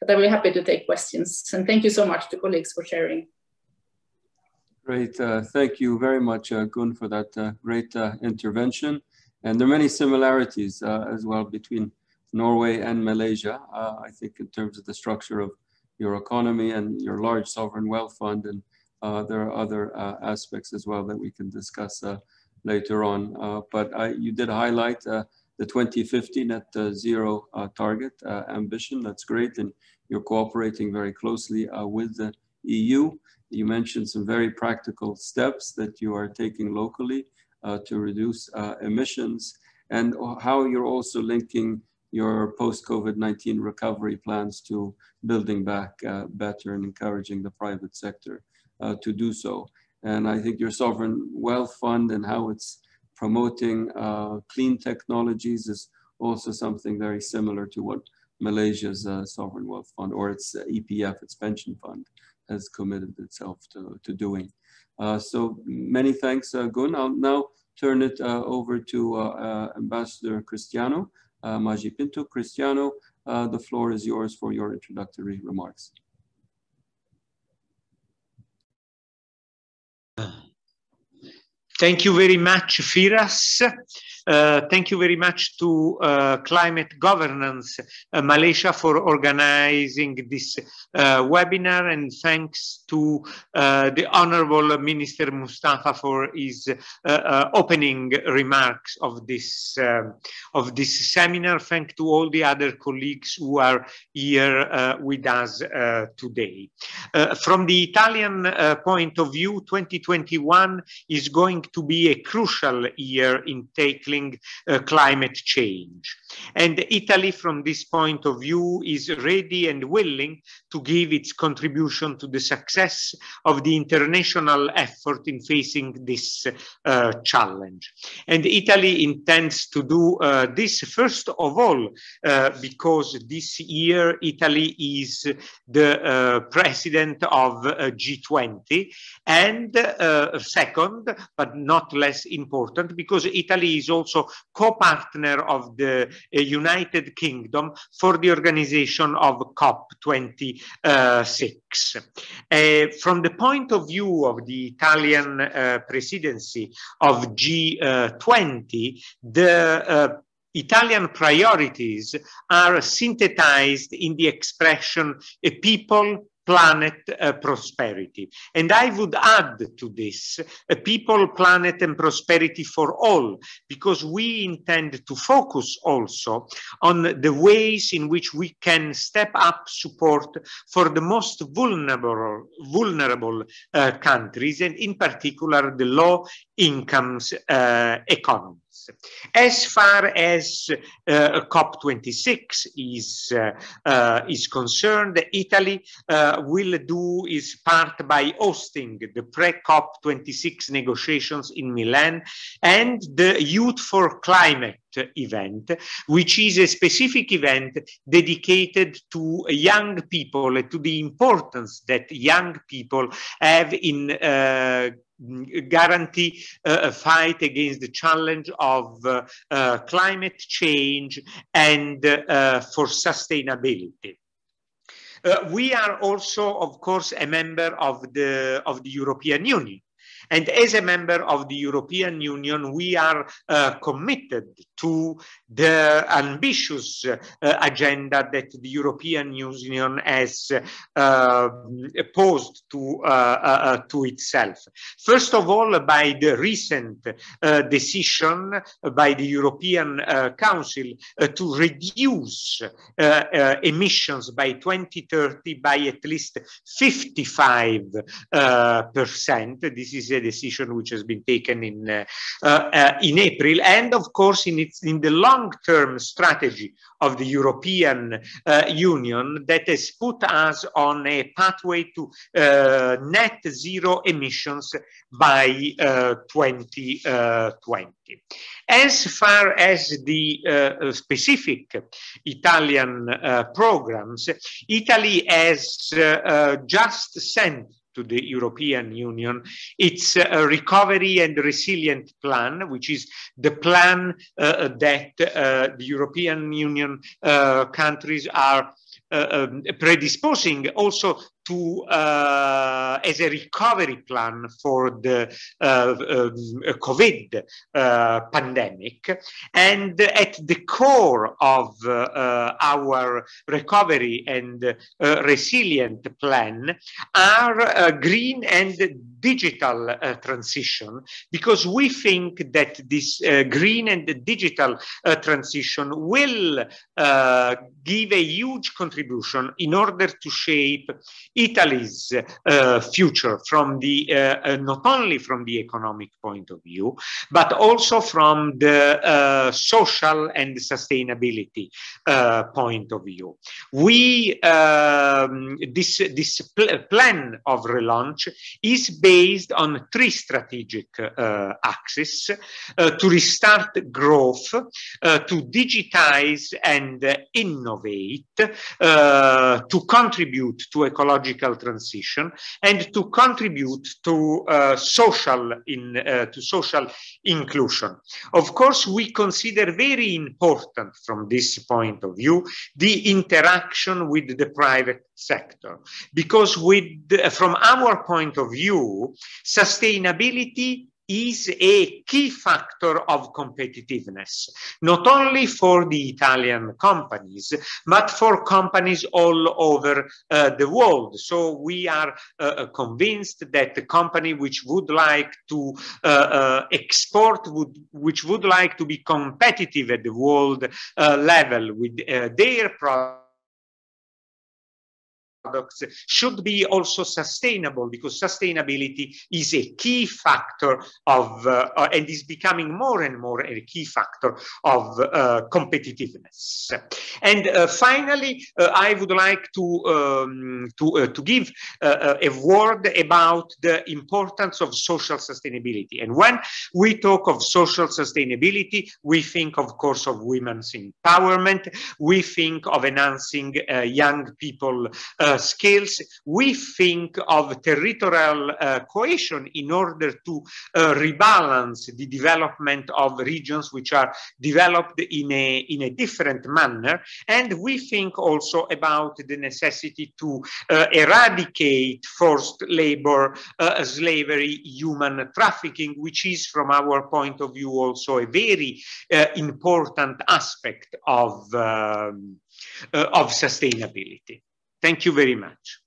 But I will be happy to take questions. And thank you so much to colleagues for sharing. Great. Thank you very much, Gun, for that great intervention. And there are many similarities as well between Norway and Malaysia, I think, in terms of the structure of your economy and your large sovereign wealth fund. And there are other aspects as well that we can discuss later on. But you did highlight the 2050 net zero target ambition. That's great. And you're cooperating very closely with the EU. You mentioned some very practical steps that you are taking locally to reduce emissions, and how you're also linking your post-COVID-19 recovery plans to building back better and encouraging the private sector to do so. And I think your sovereign wealth fund and how it's promoting clean technologies is also something very similar to what Malaysia's sovereign wealth fund, or its EPF, its pension fund, has committed itself to doing. So many thanks, Gun. I'll now turn it over to Ambassador Cristiano Maji Pinto. Cristiano, the floor is yours for your introductory remarks. Thank you very much, Firas. Thank you very much to Climate Governance Malaysia for organizing this webinar, and thanks to the Honorable Minister Mustapa for his opening remarks of this seminar. Thanks to all the other colleagues who are here with us today. From the Italian point of view, 2021 is going to be a crucial year in tackling climate change. And Italy, from this point of view, is ready and willing to give its contribution to the success of the international effort in facing this challenge. And Italy intends to do this, first of all, because this year Italy is the president of G20, and second, but not less important, because Italy is also co-partner of the United Kingdom for the organization of COP26. From the point of view of the Italian presidency of G20, the Italian priorities are synthesized in the expression "a people, planet, prosperity." And I would add to this, a people, planet, and prosperity for all, because we intend to focus also on the ways in which we can step up support for the most vulnerable countries, and in particular the low incomes economies. As far as COP26 is concerned, Italy will do its part by hosting the pre-COP26 negotiations in Milan and the Youth for Climate event, which is a specific event dedicated to young people, to the importance that young people have in guarantee a fight against the challenge of climate change and for sustainability. We are also, of course, a member of the European Union. And as a member of the European Union, we are committed to the ambitious agenda that the European Union has posed to itself. First of all, by the recent decision by the European Council to reduce emissions by 2030 by at least 55%. This is a decision which has been taken in April, and of course in the long-term strategy of the European Union that has put us on a pathway to net zero emissions by 2020. As far as the specific Italian programs, Italy has just sent to the European Union its recovery and resilient plan, which is the plan that the European Union countries are predisposing also to as a recovery plan for the COVID pandemic. And at the core of our recovery and resilient plan are green and digital transition, because we think that this green and digital transition will give a huge contribution in order to shape Italy's future from the not only from the economic point of view, but also from the social and sustainability point of view. We this plan of relaunch is based on three strategic axes: to restart growth, to digitize and innovate, to contribute to ecological transition, and to contribute to social inclusion. Of course, we consider very important from this point of view the interaction with the private sector, because from our point of view, sustainability is a key factor of competitiveness, not only for the Italian companies, but for companies all over the world. So we are convinced that the company which would like to export, which would like to be competitive at the world level with their products, should be also sustainable, because sustainability is a key factor of and is becoming more and more a key factor of competitiveness. And finally, I would like to give a word about the importance of social sustainability. And when we talk of social sustainability, we think, of course, of women's empowerment. We think of enhancing young people skills. We think of territorial cohesion in order to rebalance the development of regions which are developed in a different manner. And we think also about the necessity to eradicate forced labor, slavery, human trafficking, which is, from our point of view, also a very important aspect of sustainability. Thank you very much.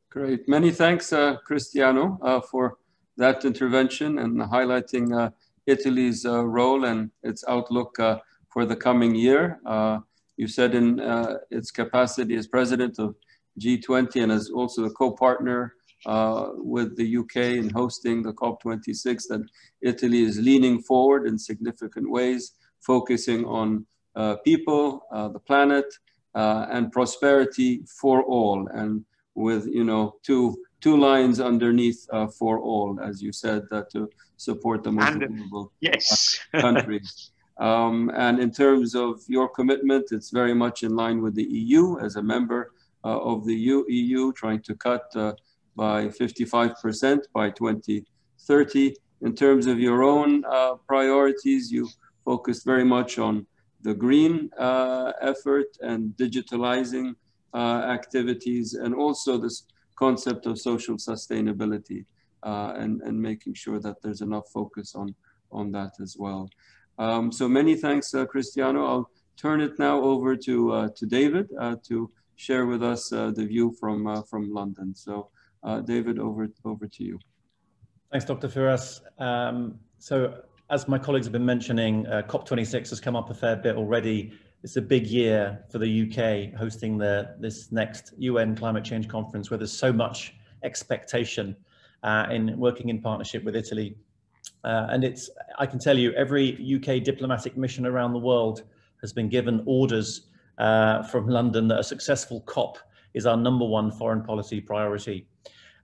Great. Many thanks, Cristiano, for that intervention and highlighting Italy's role and its outlook for the coming year. You said in its capacity as president of G20 and as also a co-partner with the UK in hosting the COP26, that Italy is leaning forward in significant ways, focusing on people, the planet, and prosperity for all, and with, you know, two lines underneath for all, as you said, to support the most vulnerable countries. And in terms of your commitment, it's very much in line with the EU as a member of the EU, trying to cut by 55% by 2030. In terms of your own priorities, you focused very much on the green effort and digitalizing activities, and also this concept of social sustainability and making sure that there's enough focus on that as well. So many thanks, Cristiano. I'll turn it now over to David to share with us the view from London. So David, over to you. Thanks, Dr. Firas. So as my colleagues have been mentioning, COP26 has come up a fair bit already. It's a big year for the UK hosting this next UN climate change conference, where there's so much expectation in working in partnership with Italy. And I can tell you, every UK diplomatic mission around the world has been given orders from London that a successful COP is our #1 foreign policy priority.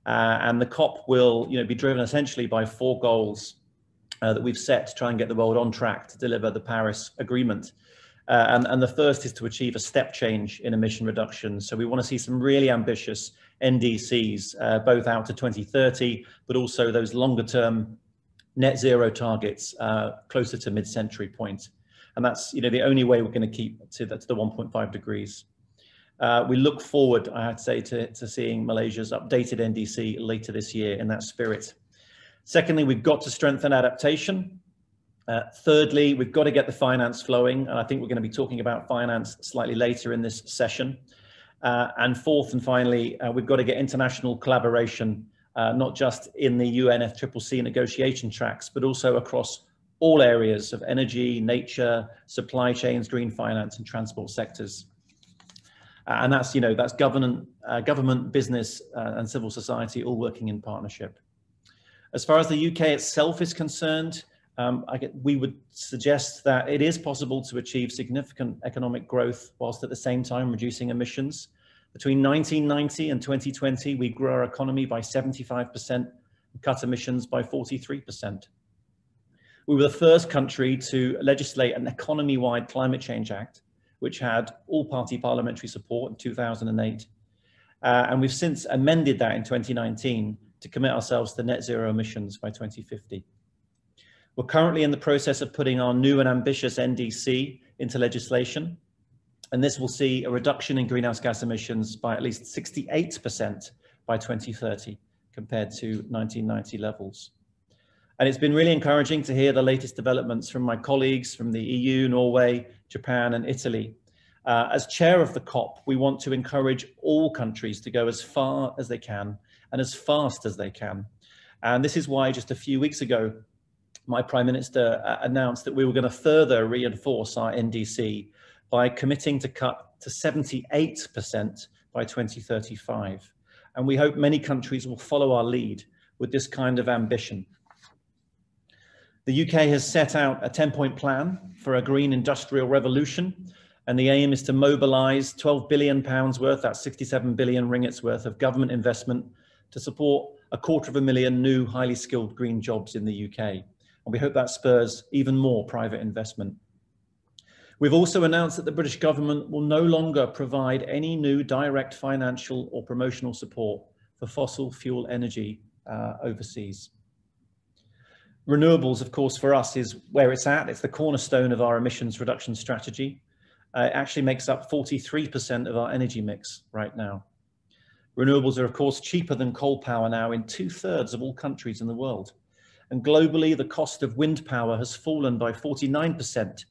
And the COP will, be driven essentially by 4 goals that we've set to try and get the world on track to deliver the Paris Agreement. And the first is to achieve a step change in emission reduction. So we want to see some really ambitious NDCs, both out to 2030, but also those longer term net zero targets closer to mid-century point. And that's, you know, the only way we're going to keep to the 1.5 degrees. We look forward, I'd say, to seeing Malaysia's updated NDC later this year in that spirit. Secondly, we've got to strengthen adaptation. Thirdly, we've got to get the finance flowing, and I think we're going to be talking about finance slightly later in this session. And fourth and finally, we've got to get international collaboration, not just in the UNFCCC negotiation tracks, but also across all areas of energy, nature, supply chains, green finance, and transport sectors. And that's, you know, that's government, business, and civil society all working in partnership. As far as the UK itself is concerned, we would suggest that it is possible to achieve significant economic growth whilst at the same time reducing emissions. Between 1990 and 2020, we grew our economy by 75% and cut emissions by 43%. We were the first country to legislate an economy-wide climate change act, which had all-party parliamentary support in 2008. And we've since amended that in 2019 to commit ourselves to net zero emissions by 2050. We're currently in the process of putting our new and ambitious NDC into legislation, and this will see a reduction in greenhouse gas emissions by at least 68% by 2030 compared to 1990 levels. And it's been really encouraging to hear the latest developments from my colleagues from the EU, Norway, Japan, and Italy. As chair of the COP, we want to encourage all countries to go as far as they can and as fast as they can. And this is why just a few weeks ago, my Prime Minister announced that we were going to further reinforce our NDC by committing to cut to 78% by 2035. And we hope many countries will follow our lead with this kind of ambition. The UK has set out a 10-point plan for a green industrial revolution, and the aim is to mobilise £12 billion worth, that's 67 billion ringgits worth of government investment to support 250,000 new highly skilled green jobs in the UK. And we hope that spurs even more private investment. We've also announced that the British government will no longer provide any new direct financial or promotional support for fossil fuel energy overseas. Renewables, of course, for us is where it's at. It's the cornerstone of our emissions reduction strategy. It actually makes up 43% of our energy mix right now. Renewables are, of course, cheaper than coal power now in 2/3 of all countries in the world. And globally, the cost of wind power has fallen by 49%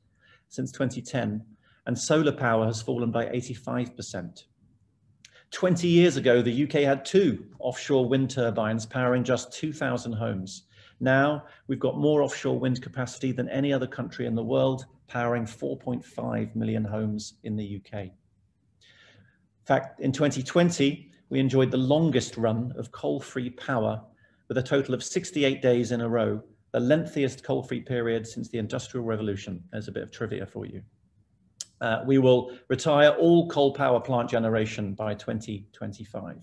since 2010, and solar power has fallen by 85%. 20 years ago, the UK had 2 offshore wind turbines powering just 2,000 homes. Now, we've got more offshore wind capacity than any other country in the world, powering 4.5 million homes in the UK. In fact, in 2020, we enjoyed the longest run of coal-free power with a total of 68 days in a row, the lengthiest coal-free period since the Industrial Revolution. There's a bit of trivia for you. We will retire all coal power plant generation by 2025.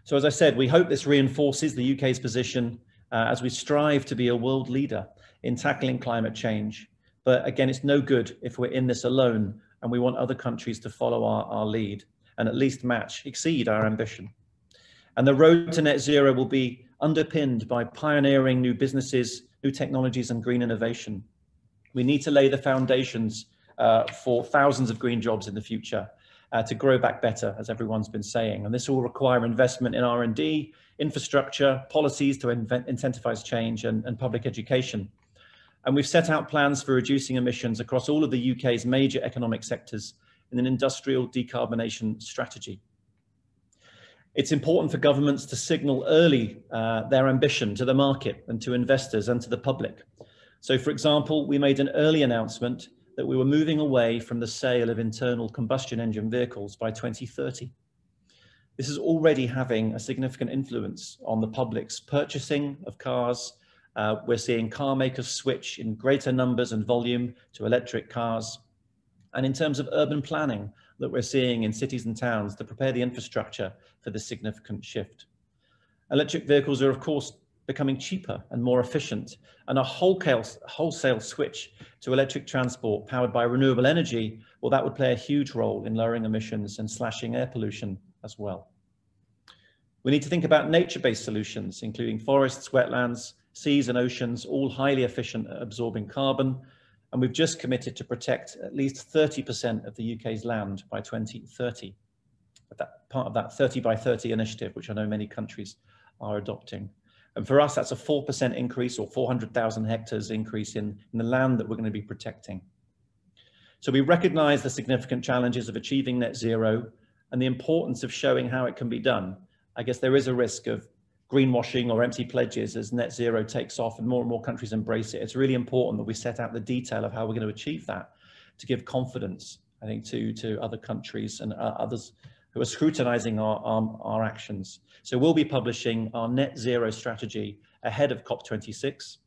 So as I said, we hope this reinforces the UK's position as we strive to be a world leader in tackling climate change. But again, it's no good if we're in this alone, and we want other countries to follow our lead and at least exceed our ambition. And the road to net zero will be underpinned by pioneering new businesses, new technologies, and green innovation. We need to lay the foundations for thousands of green jobs in the future to grow back better, as everyone's been saying. And this will require investment in R&D, infrastructure, policies to incentivize change, and public education. And we've set out plans for reducing emissions across all of the UK's major economic sectors in an industrial decarbonation strategy. It's important for governments to signal early their ambition to the market and to investors and to the public. So, for example, we made an early announcement that we were moving away from the sale of internal combustion engine vehicles by 2030. This is already having a significant influence on the public's purchasing of cars. We're seeing car makers switch in greater numbers and volume to electric cars. And in terms of urban planning that we're seeing in cities and towns to prepare the infrastructure for this significant shift. Electric vehicles are, of course, becoming cheaper and more efficient, and a wholesale switch to electric transport powered by renewable energy, well, that would play a huge role in lowering emissions and slashing air pollution as well. We need to think about nature-based solutions, including forests, wetlands, seas and oceans, all highly efficient at absorbing carbon. And we've just committed to protect at least 30% of the UK's land by 2030. That part of that 30 by 30 initiative, which I know many countries are adopting. And for us, that's a 4% increase, or 400,000 hectares increase in the land that we're going to be protecting. So we recognize the significant challenges of achieving net zero and the importance of showing how it can be done. I guess there is a risk of greenwashing or empty pledges as net zero takes off and more countries embrace it. It's really important that we set out the detail of how we're going to achieve that, to give confidence, I think, to other countries and others who are scrutinizing our actions. So we'll be publishing our net zero strategy ahead of COP26,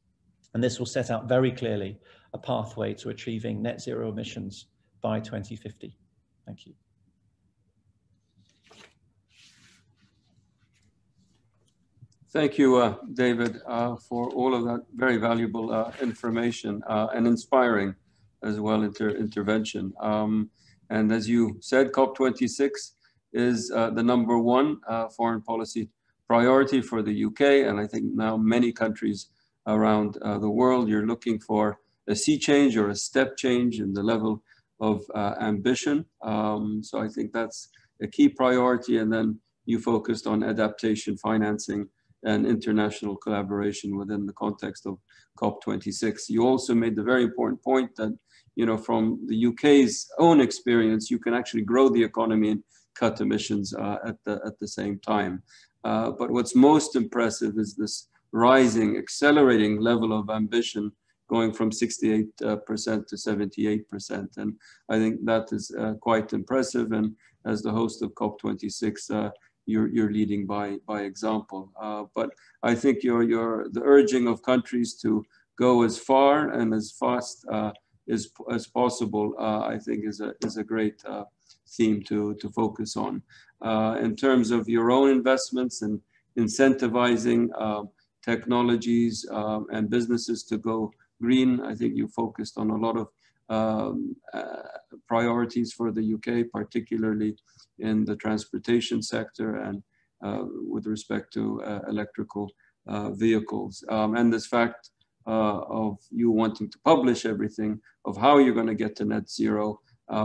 and this will set out very clearly a pathway to achieving net zero emissions by 2050. Thank you. Thank you, David, for all of that very valuable information and inspiring as well intervention. And as you said, COP26 is the #1 foreign policy priority for the UK. And I think now many countries around the world, you're looking for a sea change or a step change in the level of ambition. So I think that's a key priority. And then you focused on adaptation, financing, and international collaboration within the context of COP26. You also made the very important point that, you know, from the UK's own experience, you can actually grow the economy and cut emissions at the same time. But what's most impressive is this rising, accelerating level of ambition, going from 68% to 78%. And I think that is quite impressive. And as the host of COP26, you're leading by example. But I think the urging of countries to go as far and as fast as possible, I think is a great theme to focus on. In terms of your own investments and incentivizing technologies and businesses to go green, I think you focused on a lot of priorities for the UK, particularly in the transportation sector and with respect to electrical vehicles. And this fact of you wanting to publish everything of how you're going to get to net zero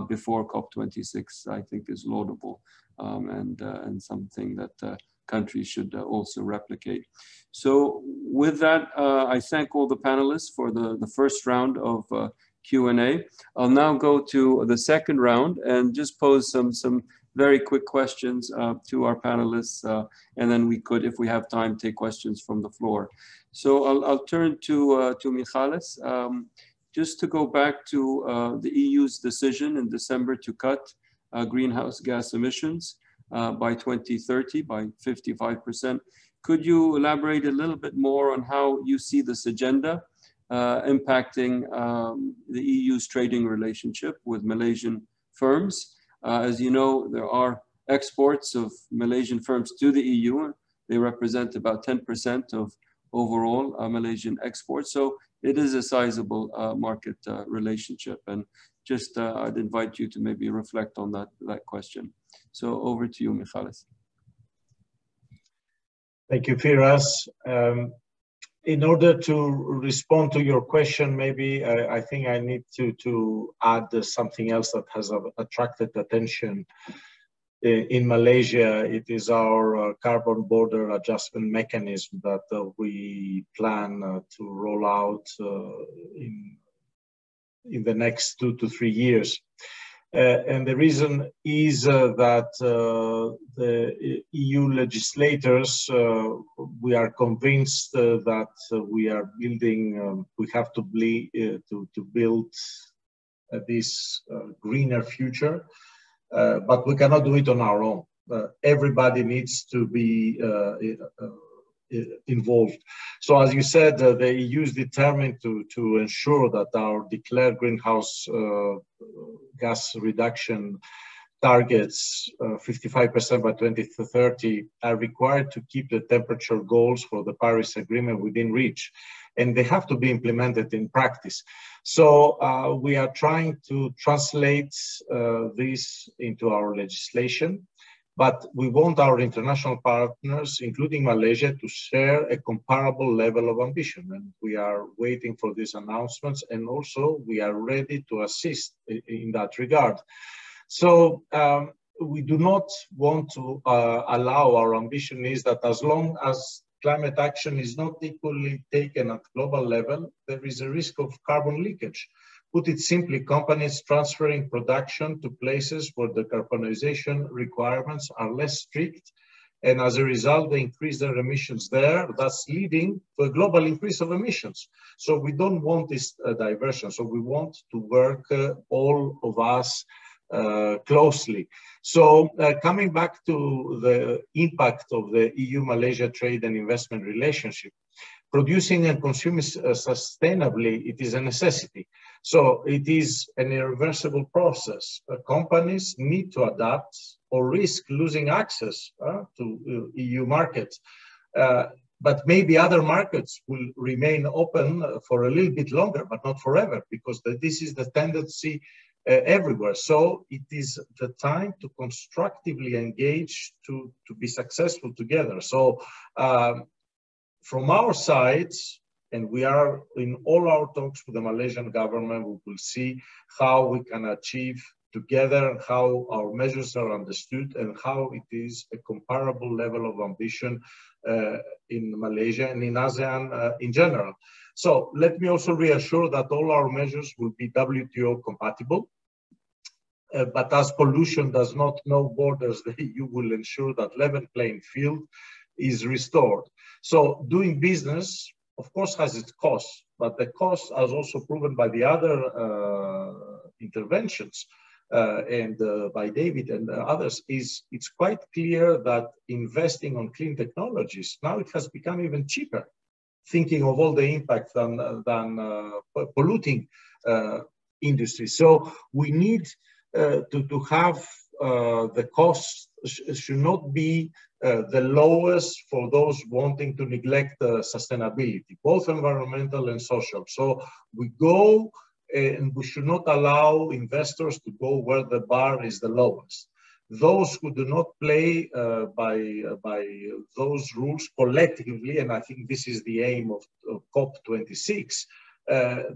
before COP26, I think is laudable and something that countries should also replicate. So with that, I thank all the panelists for the first round of Q&A. I'll now go to the second round and just pose some very quick questions to our panelists, and then we could, if we have time, take questions from the floor. So I'll turn to Michalis. Just to go back to the EU's decision in December to cut greenhouse gas emissions by 2030 by 55%. Could you elaborate a little bit more on how you see this agenda impacting the EU's trading relationship with Malaysian firms? As you know, there are exports of Malaysian firms to the EU. They represent about 10% of overall Malaysian exports. So it is a sizable market relationship. And just I'd invite you to maybe reflect on that question. So over to you, Michalis. Thank you, Firas. In order to respond to your question, maybe I think I need to add something else that has attracted attention in Malaysia. It is our carbon border adjustment mechanism that we plan to roll out in the next 2 to 3 years. And the reason is that the EU legislators, we are convinced that we are building, we have to build this greener future, but we cannot do it on our own. Everybody needs to be involved. So as you said, the EU is determined to ensure that our declared greenhouse gas reduction targets, 55% by 2030, are required to keep the temperature goals for the Paris Agreement within reach. And they have to be implemented in practice. So we are trying to translate this into our legislation. But we want our international partners, including Malaysia, to share a comparable level of ambition. And we are waiting for these announcements. And also we are ready to assist in that regard. So we do not want to allow, our ambition is that as long as climate action is not equally taken at global level, there is a risk of carbon leakage. Put it simply, companies transferring production to places where the decarbonization requirements are less strict, and as a result, they increase their emissions there, thus leading to a global increase of emissions. So we don't want this diversion. So we want to work, all of us, closely. So coming back to the impact of the EU-Malaysia trade and investment relationship, producing and consuming sustainably, it is a necessity. So it is an irreversible process. Companies need to adapt or risk losing access to EU markets. But maybe other markets will remain open for a little bit longer, but not forever, because this is the tendency everywhere. So it is the time to constructively engage to be successful together. So from our side, and we are in all our talks with the Malaysian government, we will see how we can achieve together and how our measures are understood and how it is a comparable level of ambition in Malaysia and in ASEAN in general. So let me also reassure that all our measures will be WTO compatible. But as pollution does not know borders, the EU will ensure that level playing field is restored. So doing business, of course, has its costs, but the cost, as also proven by the other interventions and by David and others, it's quite clear that investing on clean technologies, now it has become even cheaper, thinking of all the impact than polluting industry. So we need to have the cost should not be the lowest for those wanting to neglect sustainability, both environmental and social. So we go and we should not allow investors to go where the bar is the lowest. Those who do not play by those rules collectively, and I think this is the aim of COP26,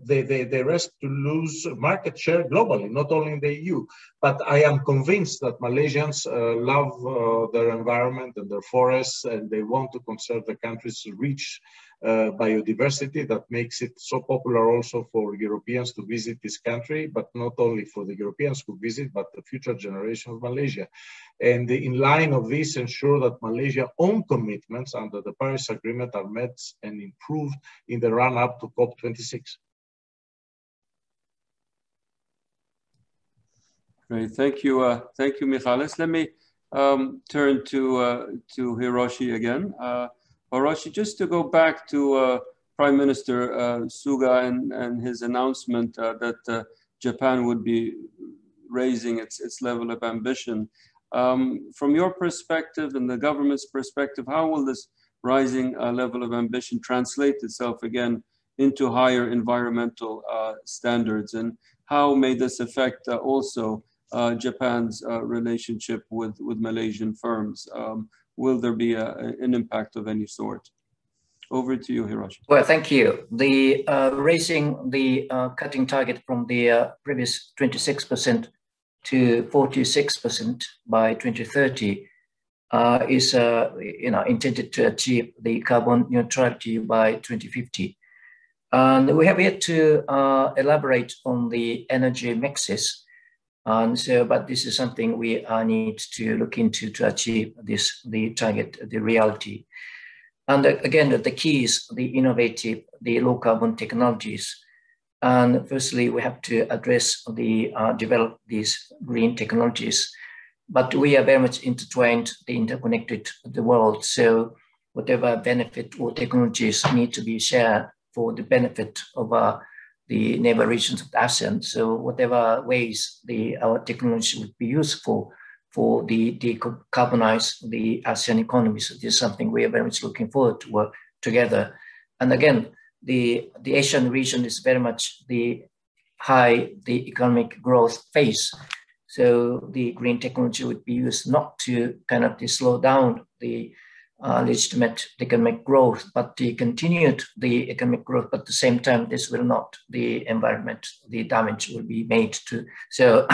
they risk to lose market share globally, not only in the EU. But I am convinced that Malaysians love their environment and their forests, and they want to conserve the country's rich biodiversity that makes it so popular also for Europeans to visit this country, but not only for the Europeans who visit, but the future generation of Malaysia. And in line of this, ensure that Malaysia's own commitments under the Paris Agreement are met and improved in the run-up to COP26. Great, thank you, Michalis. Let me turn to Hiroshi again. Hiroshi, just to go back to Prime Minister Suga and his announcement that Japan would be raising its level of ambition. From your perspective and the government's perspective, how will this rising level of ambition translate itself again into higher environmental standards? And how may this affect also Japan's relationship with Malaysian firms? Will there be an impact of any sort? Over to you, Hiroshi. Well, thank you. The raising the cutting target from the previous 26% to 46% by 2030 is intended to achieve the carbon neutrality by 2050. And we have yet to elaborate on the energy mixes. But this is something we need to look into to achieve the target, the reality. And again, the key is the innovative, the low carbon technologies. And firstly, we have to address develop these green technologies. But we are very much intertwined, interconnected the world. So whatever benefit or technologies need to be shared for the benefit of the neighbor regions of ASEAN. So whatever ways our technology would be useful for the decarbonize the ASEAN economies. So this is something we are very much looking forward to work together. And again, the Asian region is very much the economic growth phase. So the green technology would be used not to kind of slow down the legitimate economic growth, but to continue the economic growth. But at the same time, this will not, the environment, the damage will be made to. So,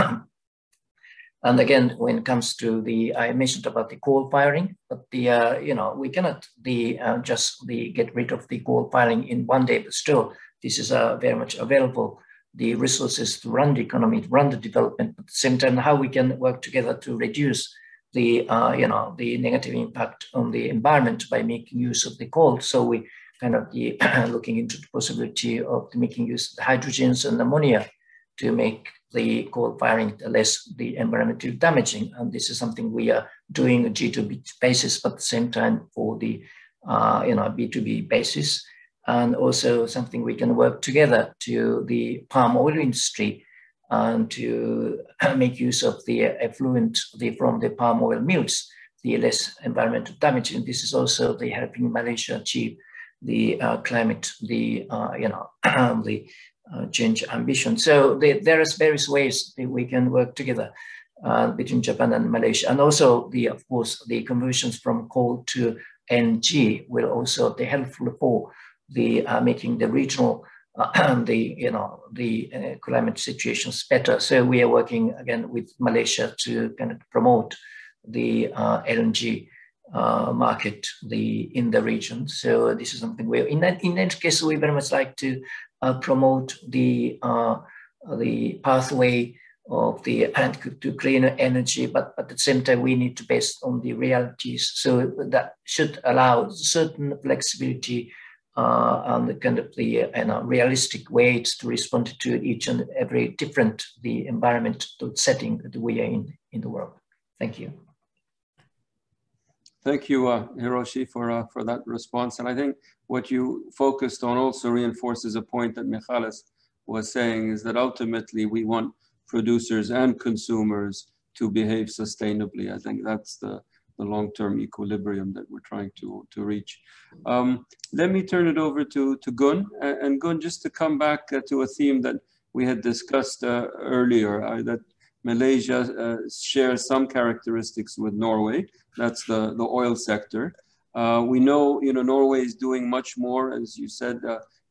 and again, when it comes to I mentioned about the coal firing, but we cannot just get rid of the coal firing in one day, but still, this is very much available, the resources to run the economy, to run the development, but at the same time, how we can work together to reduce the negative impact on the environment by making use of the coal. So we kind of looking into the possibility of making use of the hydrogens and ammonia to make the coal firing less the environmentally damaging. And this is something we are doing on a G2B basis, but at the same time for the B2B basis. And also something we can work together to the palm oil industry and to make use of the effluent from the palm oil mills, the less environmental damage. And this is also helping Malaysia achieve the climate, change ambition. So there is various ways that we can work together between Japan and Malaysia. And also, of course, the conversions from coal to LNG will also be helpful for making the regional climate situations better. So we are working again with Malaysia to kind of promote the LNG market in the region. So this is something we in that case we very much like to promote the pathway of to cleaner energy, but at the same time we need to base on the realities. So that should allow certain flexibility and the kind of realistic ways to respond to each and every different environment setting that we are in the world. Thank you. Thank you, Hiroshi, for that response. And I think what you focused on also reinforces a point that Michalis was saying, is that ultimately we want producers and consumers to behave sustainably. I think that's the long-term equilibrium that we're trying to reach. Let me turn it over to Gun. And Gun, just to come back to a theme that we had discussed earlier, that Malaysia shares some characteristics with Norway. That's the oil sector. We know, Norway is doing much more, as you said,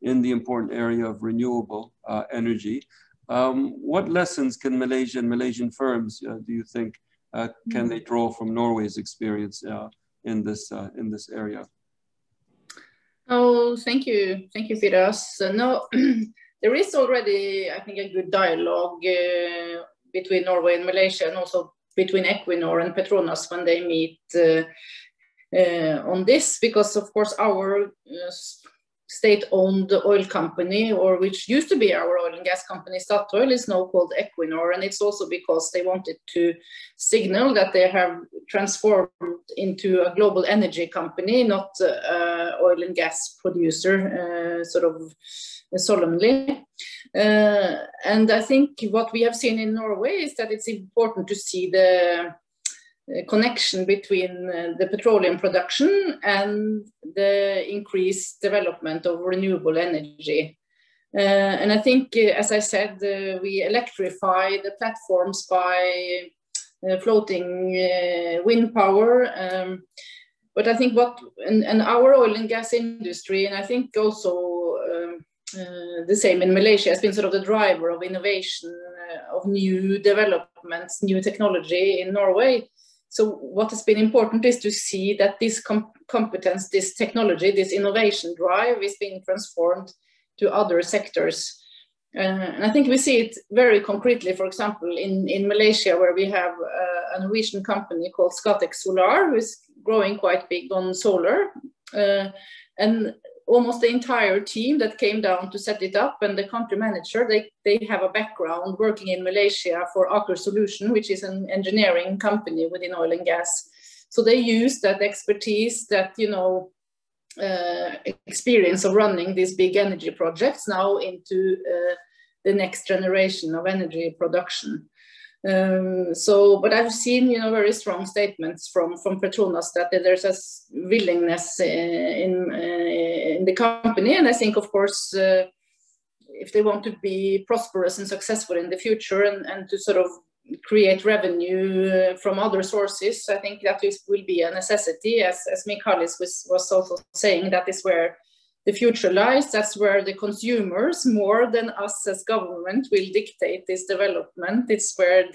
in the important area of renewable energy. What lessons can Malaysia and Malaysian firms, do you think, can they draw from Norway's experience in this area? Oh, thank you, Firas. No, there is already, I think, a good dialogue between Norway and Malaysia, and also between Equinor and Petronas when they meet on this, because of course our state-owned oil company, or which used to be our oil and gas company, Statoil, is now called Equinor, and it's also because they wanted to signal that they have transformed into a global energy company, not oil and gas producer, sort of solemnly. And I think what we have seen in Norway is that it's important to see the connection between the petroleum production and the increased development of renewable energy. And I think, as I said, we electrify the platforms by floating wind power. But I think and our oil and gas industry, and I think also the same in Malaysia, has been sort of the driver of innovation, of new developments, new technology in Norway. So what has been important is to see that this competence, this technology, this innovation drive is being transformed to other sectors. And I think we see it very concretely, for example, in Malaysia, where we have a Norwegian company called Scatec Solar, who is growing quite big on solar. And almost the entire team that came down to set it up, and the country manager, they have a background working in Malaysia for Aker Solution, which is an engineering company within oil and gas. So they use that expertise, that experience of running these big energy projects now into the next generation of energy production. But I've seen, very strong statements from Petronas that there's a willingness in the company. And I think, of course, if they want to be prosperous and successful in the future and to sort of create revenue from other sources. I think that will be a necessity, as Michalis was also saying. That is where the future lies. That's where the consumers, more than us as government, will dictate this development. It's where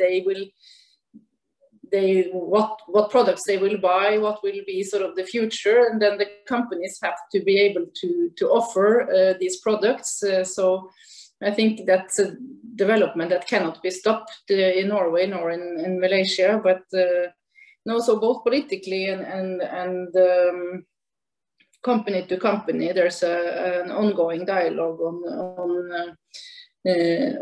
what products they will buy, what will be sort of the future, and then the companies have to be able to offer these products. So I think that's a development that cannot be stopped in Norway nor in Malaysia, but also both politically and company to company, there's an ongoing dialogue on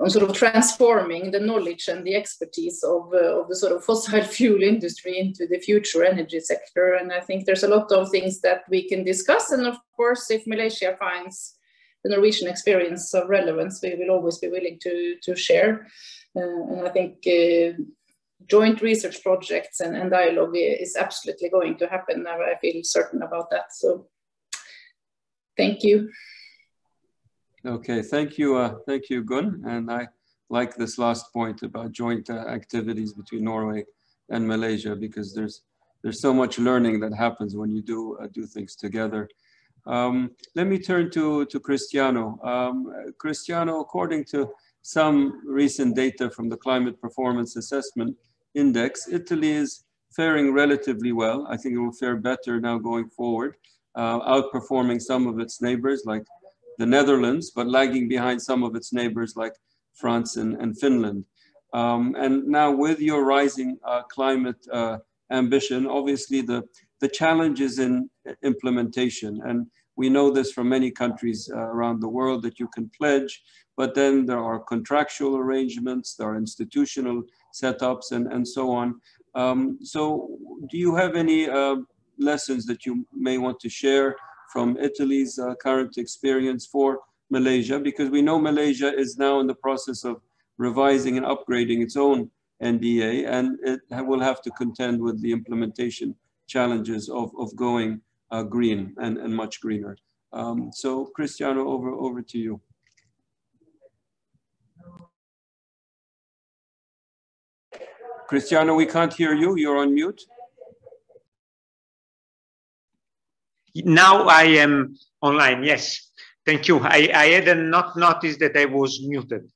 sort of transforming the knowledge and the expertise of the sort of fossil fuel industry into the future energy sector. And I think there's a lot of things that we can discuss. And of course, if Malaysia finds the Norwegian experience of relevance, we will always be willing to share. And I think joint research projects and dialogue is absolutely going to happen. I feel certain about that. So thank you. Okay, thank you, Gun. And I like this last point about joint activities between Norway and Malaysia, because there's so much learning that happens when you do things together. Let me turn to Cristiano. Cristiano, according to some recent data from the Climate Performance Assessment Index, Italy is faring relatively well. I think it will fare better now going forward, outperforming some of its neighbors like the Netherlands, but lagging behind some of its neighbors like France and Finland. And now with your rising climate ambition, obviously the challenge is in implementation. And we know this from many countries around the world, that you can pledge, but then there are contractual arrangements, there are institutional setups and so on. So do you have any lessons that you may want to share from Italy's current experience for Malaysia? Because we know Malaysia is now in the process of revising and upgrading its own NDA, and it will have to contend with the implementation challenges of going green and much greener. So Cristiano, over to you. Cristiano, we can't hear you, you're on mute. Now I am online, yes. Thank you. I had not noticed that I was muted.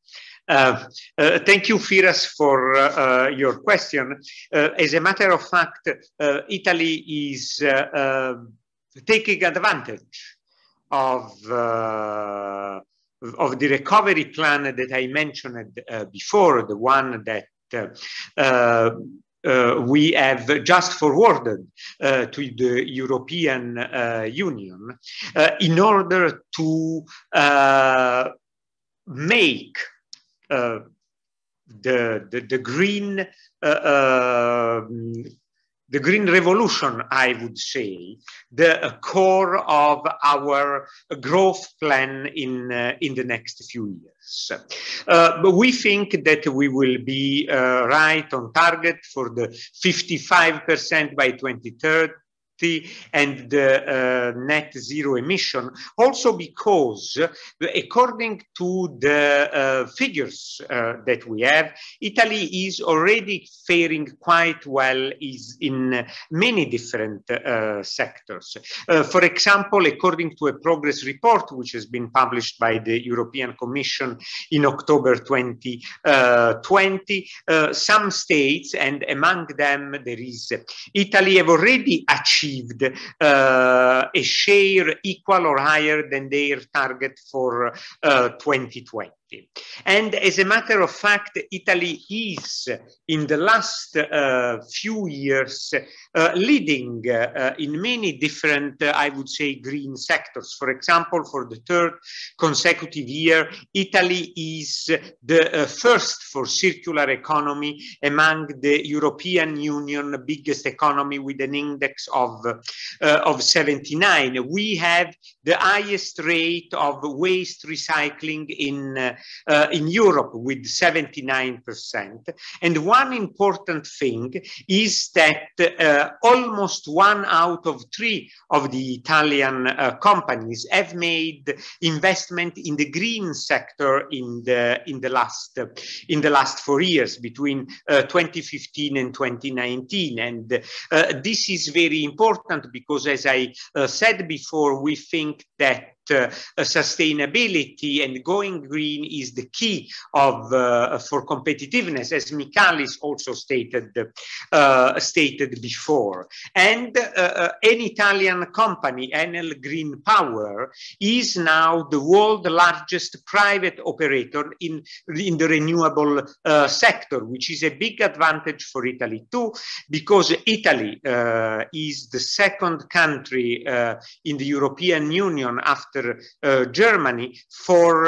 Thank you, Firas, for your question. As a matter of fact, Italy is taking advantage of the recovery plan that I mentioned before, the one that we have just forwarded to the European Union in order to make the green revolution, I would say, the core of our growth plan in the next few years. But we think that we will be right on target for the 55% by 2030 and the net zero emission, also because according to the figures that we have, Italy is already faring quite well in many different sectors. For example, according to a progress report which has been published by the European Commission in October 2020, some states, and among them there is Italy, have already achieved a share equal or higher than their target for 2020. And as a matter of fact, Italy is in the last few years leading in many different, I would say, green sectors. For example, for the third consecutive year, Italy is the first for circular economy among the European Union biggest economy with an index of 79. We have the highest rate of waste recycling in in Europe with 79%. And one important thing is that almost 1 out of 3 of the Italian companies have made investment in the green sector in the last 4 years, between 2015 and 2019. And this is very important because, as I said before, we think that sustainability and going green is the key of for competitiveness, as Michalis also stated before. And an Italian company, Enel Green Power, is now the world's largest private operator in the renewable sector, which is a big advantage for Italy too, because Italy is the second country in the European Union after Germany for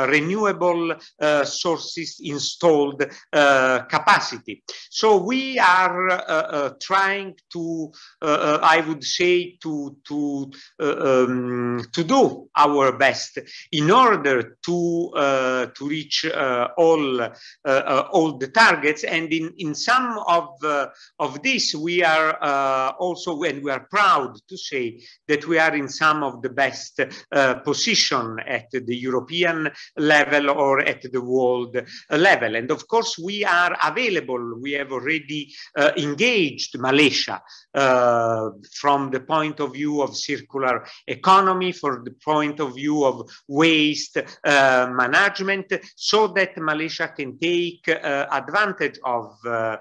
renewable sources installed capacity. So we are trying to, I would say, to do our best in order to reach all the targets. And in some of this, we are also, and we are proud to say that we are in some of the best position at the European level or at the world level. And of course, we are available. We have already engaged Malaysia from the point of view of circular economy, for the point of view of waste management, so that Malaysia can take advantage of the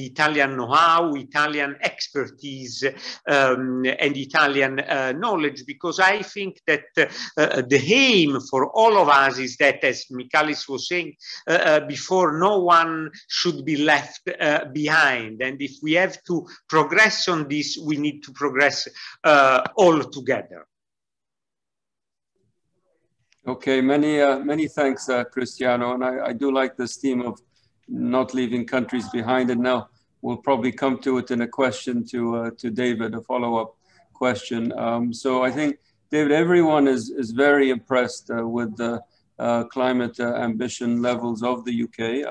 Italian know-how, Italian expertise, and Italian knowledge, because I think that the aim for all of us is that, as Michalis was saying before, no one should be left behind. And if we have to progress on this, we need to progress all together. Okay, many thanks, Cristiano. And I do like this theme of not leaving countries behind. And now we'll probably come to it in a question to David, a follow-up question. So I think, David, everyone is very impressed with the climate ambition levels of the UK.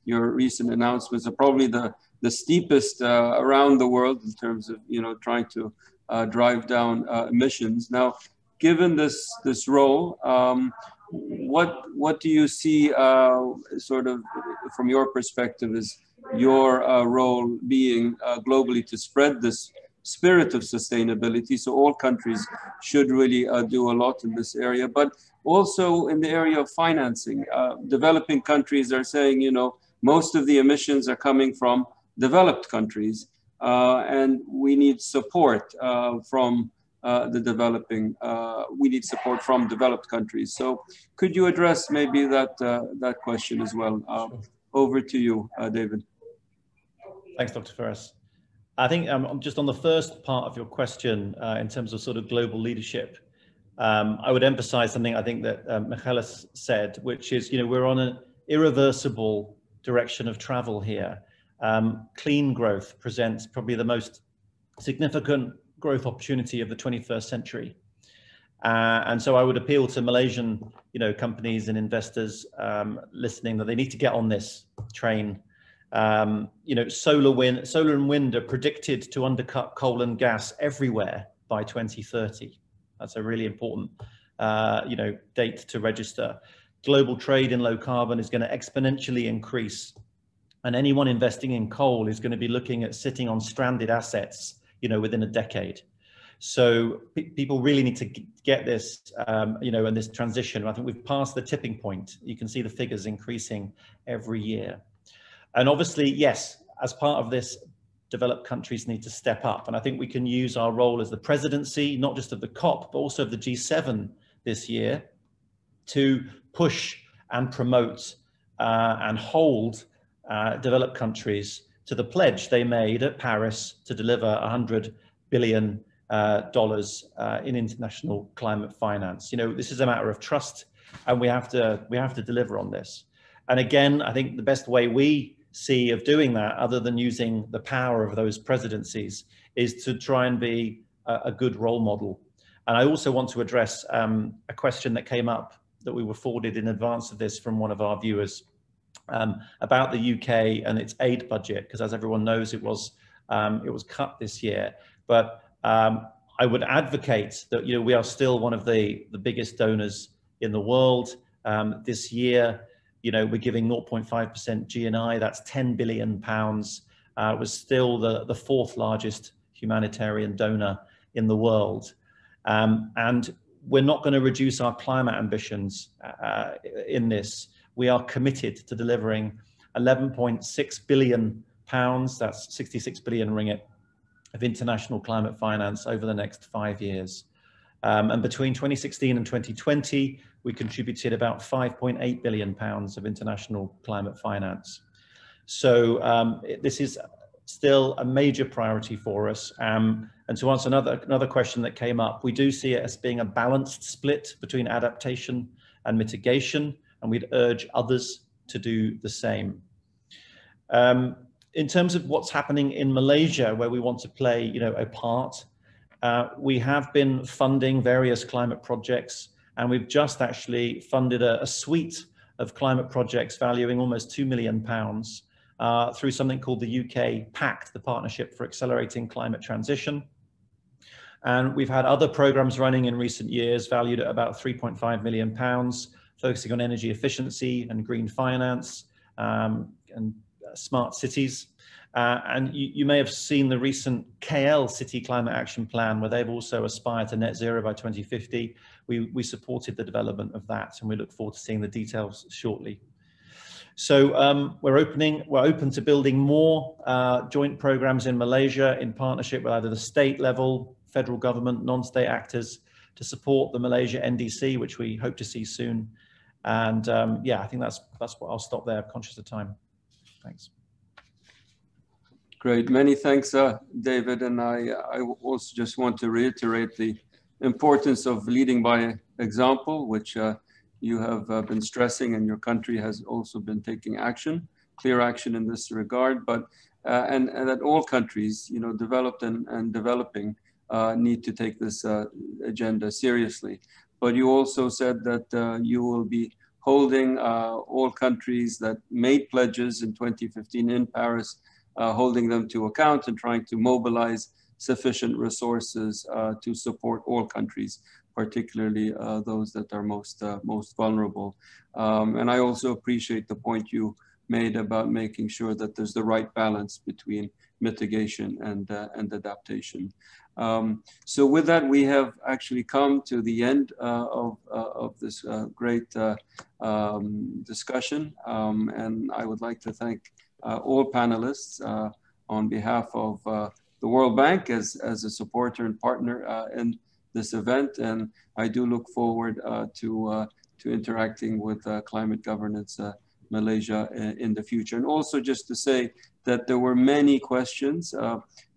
Your recent announcements are probably the steepest around the world in terms of, you know, trying to drive down emissions. Now, given this role, what do you see sort of from your perspective as your role being globally to spread this spirit of sustainability? So all countries should really do a lot in this area, but also in the area of financing. Developing countries are saying, you know, most of the emissions are coming from developed countries, and we need support from we need support from developed countries. So could you address maybe that question as well? Sure. Over to you, David. Thanks, Dr. Ferris. I think just on the first part of your question, in terms of sort of global leadership, I would emphasize something I think that Michalis said, which is, you know, we're on an irreversible direction of travel here. Clean growth presents probably the most significant growth opportunity of the 21st century. And so I would appeal to Malaysian, you know, companies and investors listening that they need to get on this train. You know, solar and wind are predicted to undercut coal and gas everywhere by 2030. That's a really important, you know, date to register. Global trade in low carbon is going to exponentially increase, and anyone investing in coal is going to be looking at sitting on stranded assets, you know, within a decade. So people really need to get this, you know, and this transition. I think we've passed the tipping point. You can see the figures increasing every year. And obviously, yes, as part of this, developed countries need to step up. And I think we can use our role as the presidency, not just of the COP, but also of the G7 this year, to push and promote and hold developed countries to the pledge they made at Paris to deliver $100 billion in international climate finance. You know, this is a matter of trust, and we have to deliver on this. And again, I think the best way we see of doing that, other than using the power of those presidencies, is to try and be a good role model. And I also want to address a question that came up that we were forwarded in advance of this from one of our viewers about the UK and its aid budget, because as everyone knows, it was cut this year. But I would advocate that we are still one of the biggest donors in the world. This year, we're giving 0.5% GNI. That's £10 billion. It was still the fourth largest humanitarian donor in the world. And we're not going to reduce our climate ambitions in this. We are committed to delivering £11.6 billion, that's 66 billion ringgit, of international climate finance over the next 5 years. And between 2016 and 2020, we contributed about £5.8 billion of international climate finance. So this is still a major priority for us. And to answer another question that came up, we do see it as being a balanced split between adaptation and mitigation, and we'd urge others to do the same. In terms of what's happening in Malaysia, where we want to play, a part, we have been funding various climate projects, and we've just actually funded a suite of climate projects valuing almost £2 million through something called the UK Pact, the Partnership for Accelerating Climate Transition. And we've had other programs running in recent years valued at about £3.5 million, focusing on energy efficiency and green finance and smart cities. And you may have seen the recent KL City Climate Action Plan, where they've also aspired to net zero by 2050. We supported the development of that, and we look forward to seeing the details shortly. So we're open to building more joint programs in Malaysia in partnership with either the state level, federal government, non-state actors, to support the Malaysia NDC, which we hope to see soon. And yeah, I think that's what I'll stop there, conscious of time. Thanks. Great, many thanks, David. And I also just want to reiterate the importance of leading by example, which you have been stressing, and your country has also been taking action, clear action in this regard. But and that all countries, developed and developing, need to take this agenda seriously. But you also said that you will be holding all countries that made pledges in 2015 in Paris, holding them to account and trying to mobilize sufficient resources to support all countries, particularly those that are most vulnerable. And I also appreciate the point you made about making sure that there's the right balance between mitigation and adaptation. So with that, we have actually come to the end of this great discussion. And I would like to thank all panelists on behalf of the World Bank as a supporter and partner in this event. And I do look forward to interacting with Climate Governance Malaysia in the future. And also just to say that there were many questions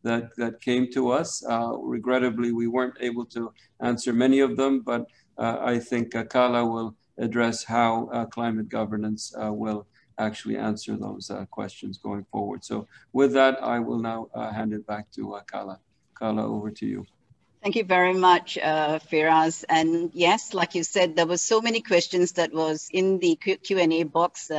that came to us. Regrettably, we weren't able to answer many of them, but I think Kala will address how climate governance will actually answer those questions going forward. So with that, I will now hand it back to Kala. Kala, over to you. Thank you very much, Firas. And yes, like you said, there were so many questions that was in the Q&A box.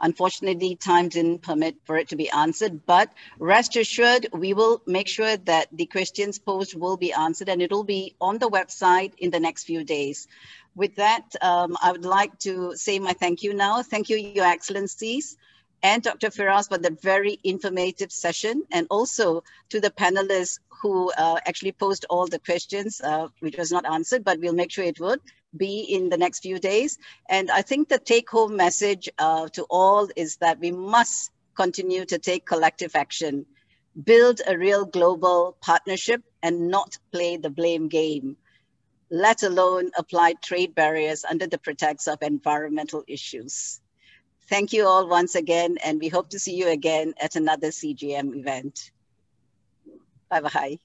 Unfortunately, time didn't permit for it to be answered, but rest assured, we will make sure that the questions posed will be answered, and it'll be on the website in the next few days. With that, I would like to say my thank you now. Thank you, Your Excellencies, and Dr. Firas for the very informative session, and also to the panelists who actually posed all the questions, which was not answered, but we'll make sure it would be in the next few days. And I think the take-home message to all is that we must continue to take collective action, build a real global partnership, and not play the blame game, let alone apply trade barriers under the pretext of environmental issues. Thank you all once again, and we hope to see you again at another CGM event. Bye-bye.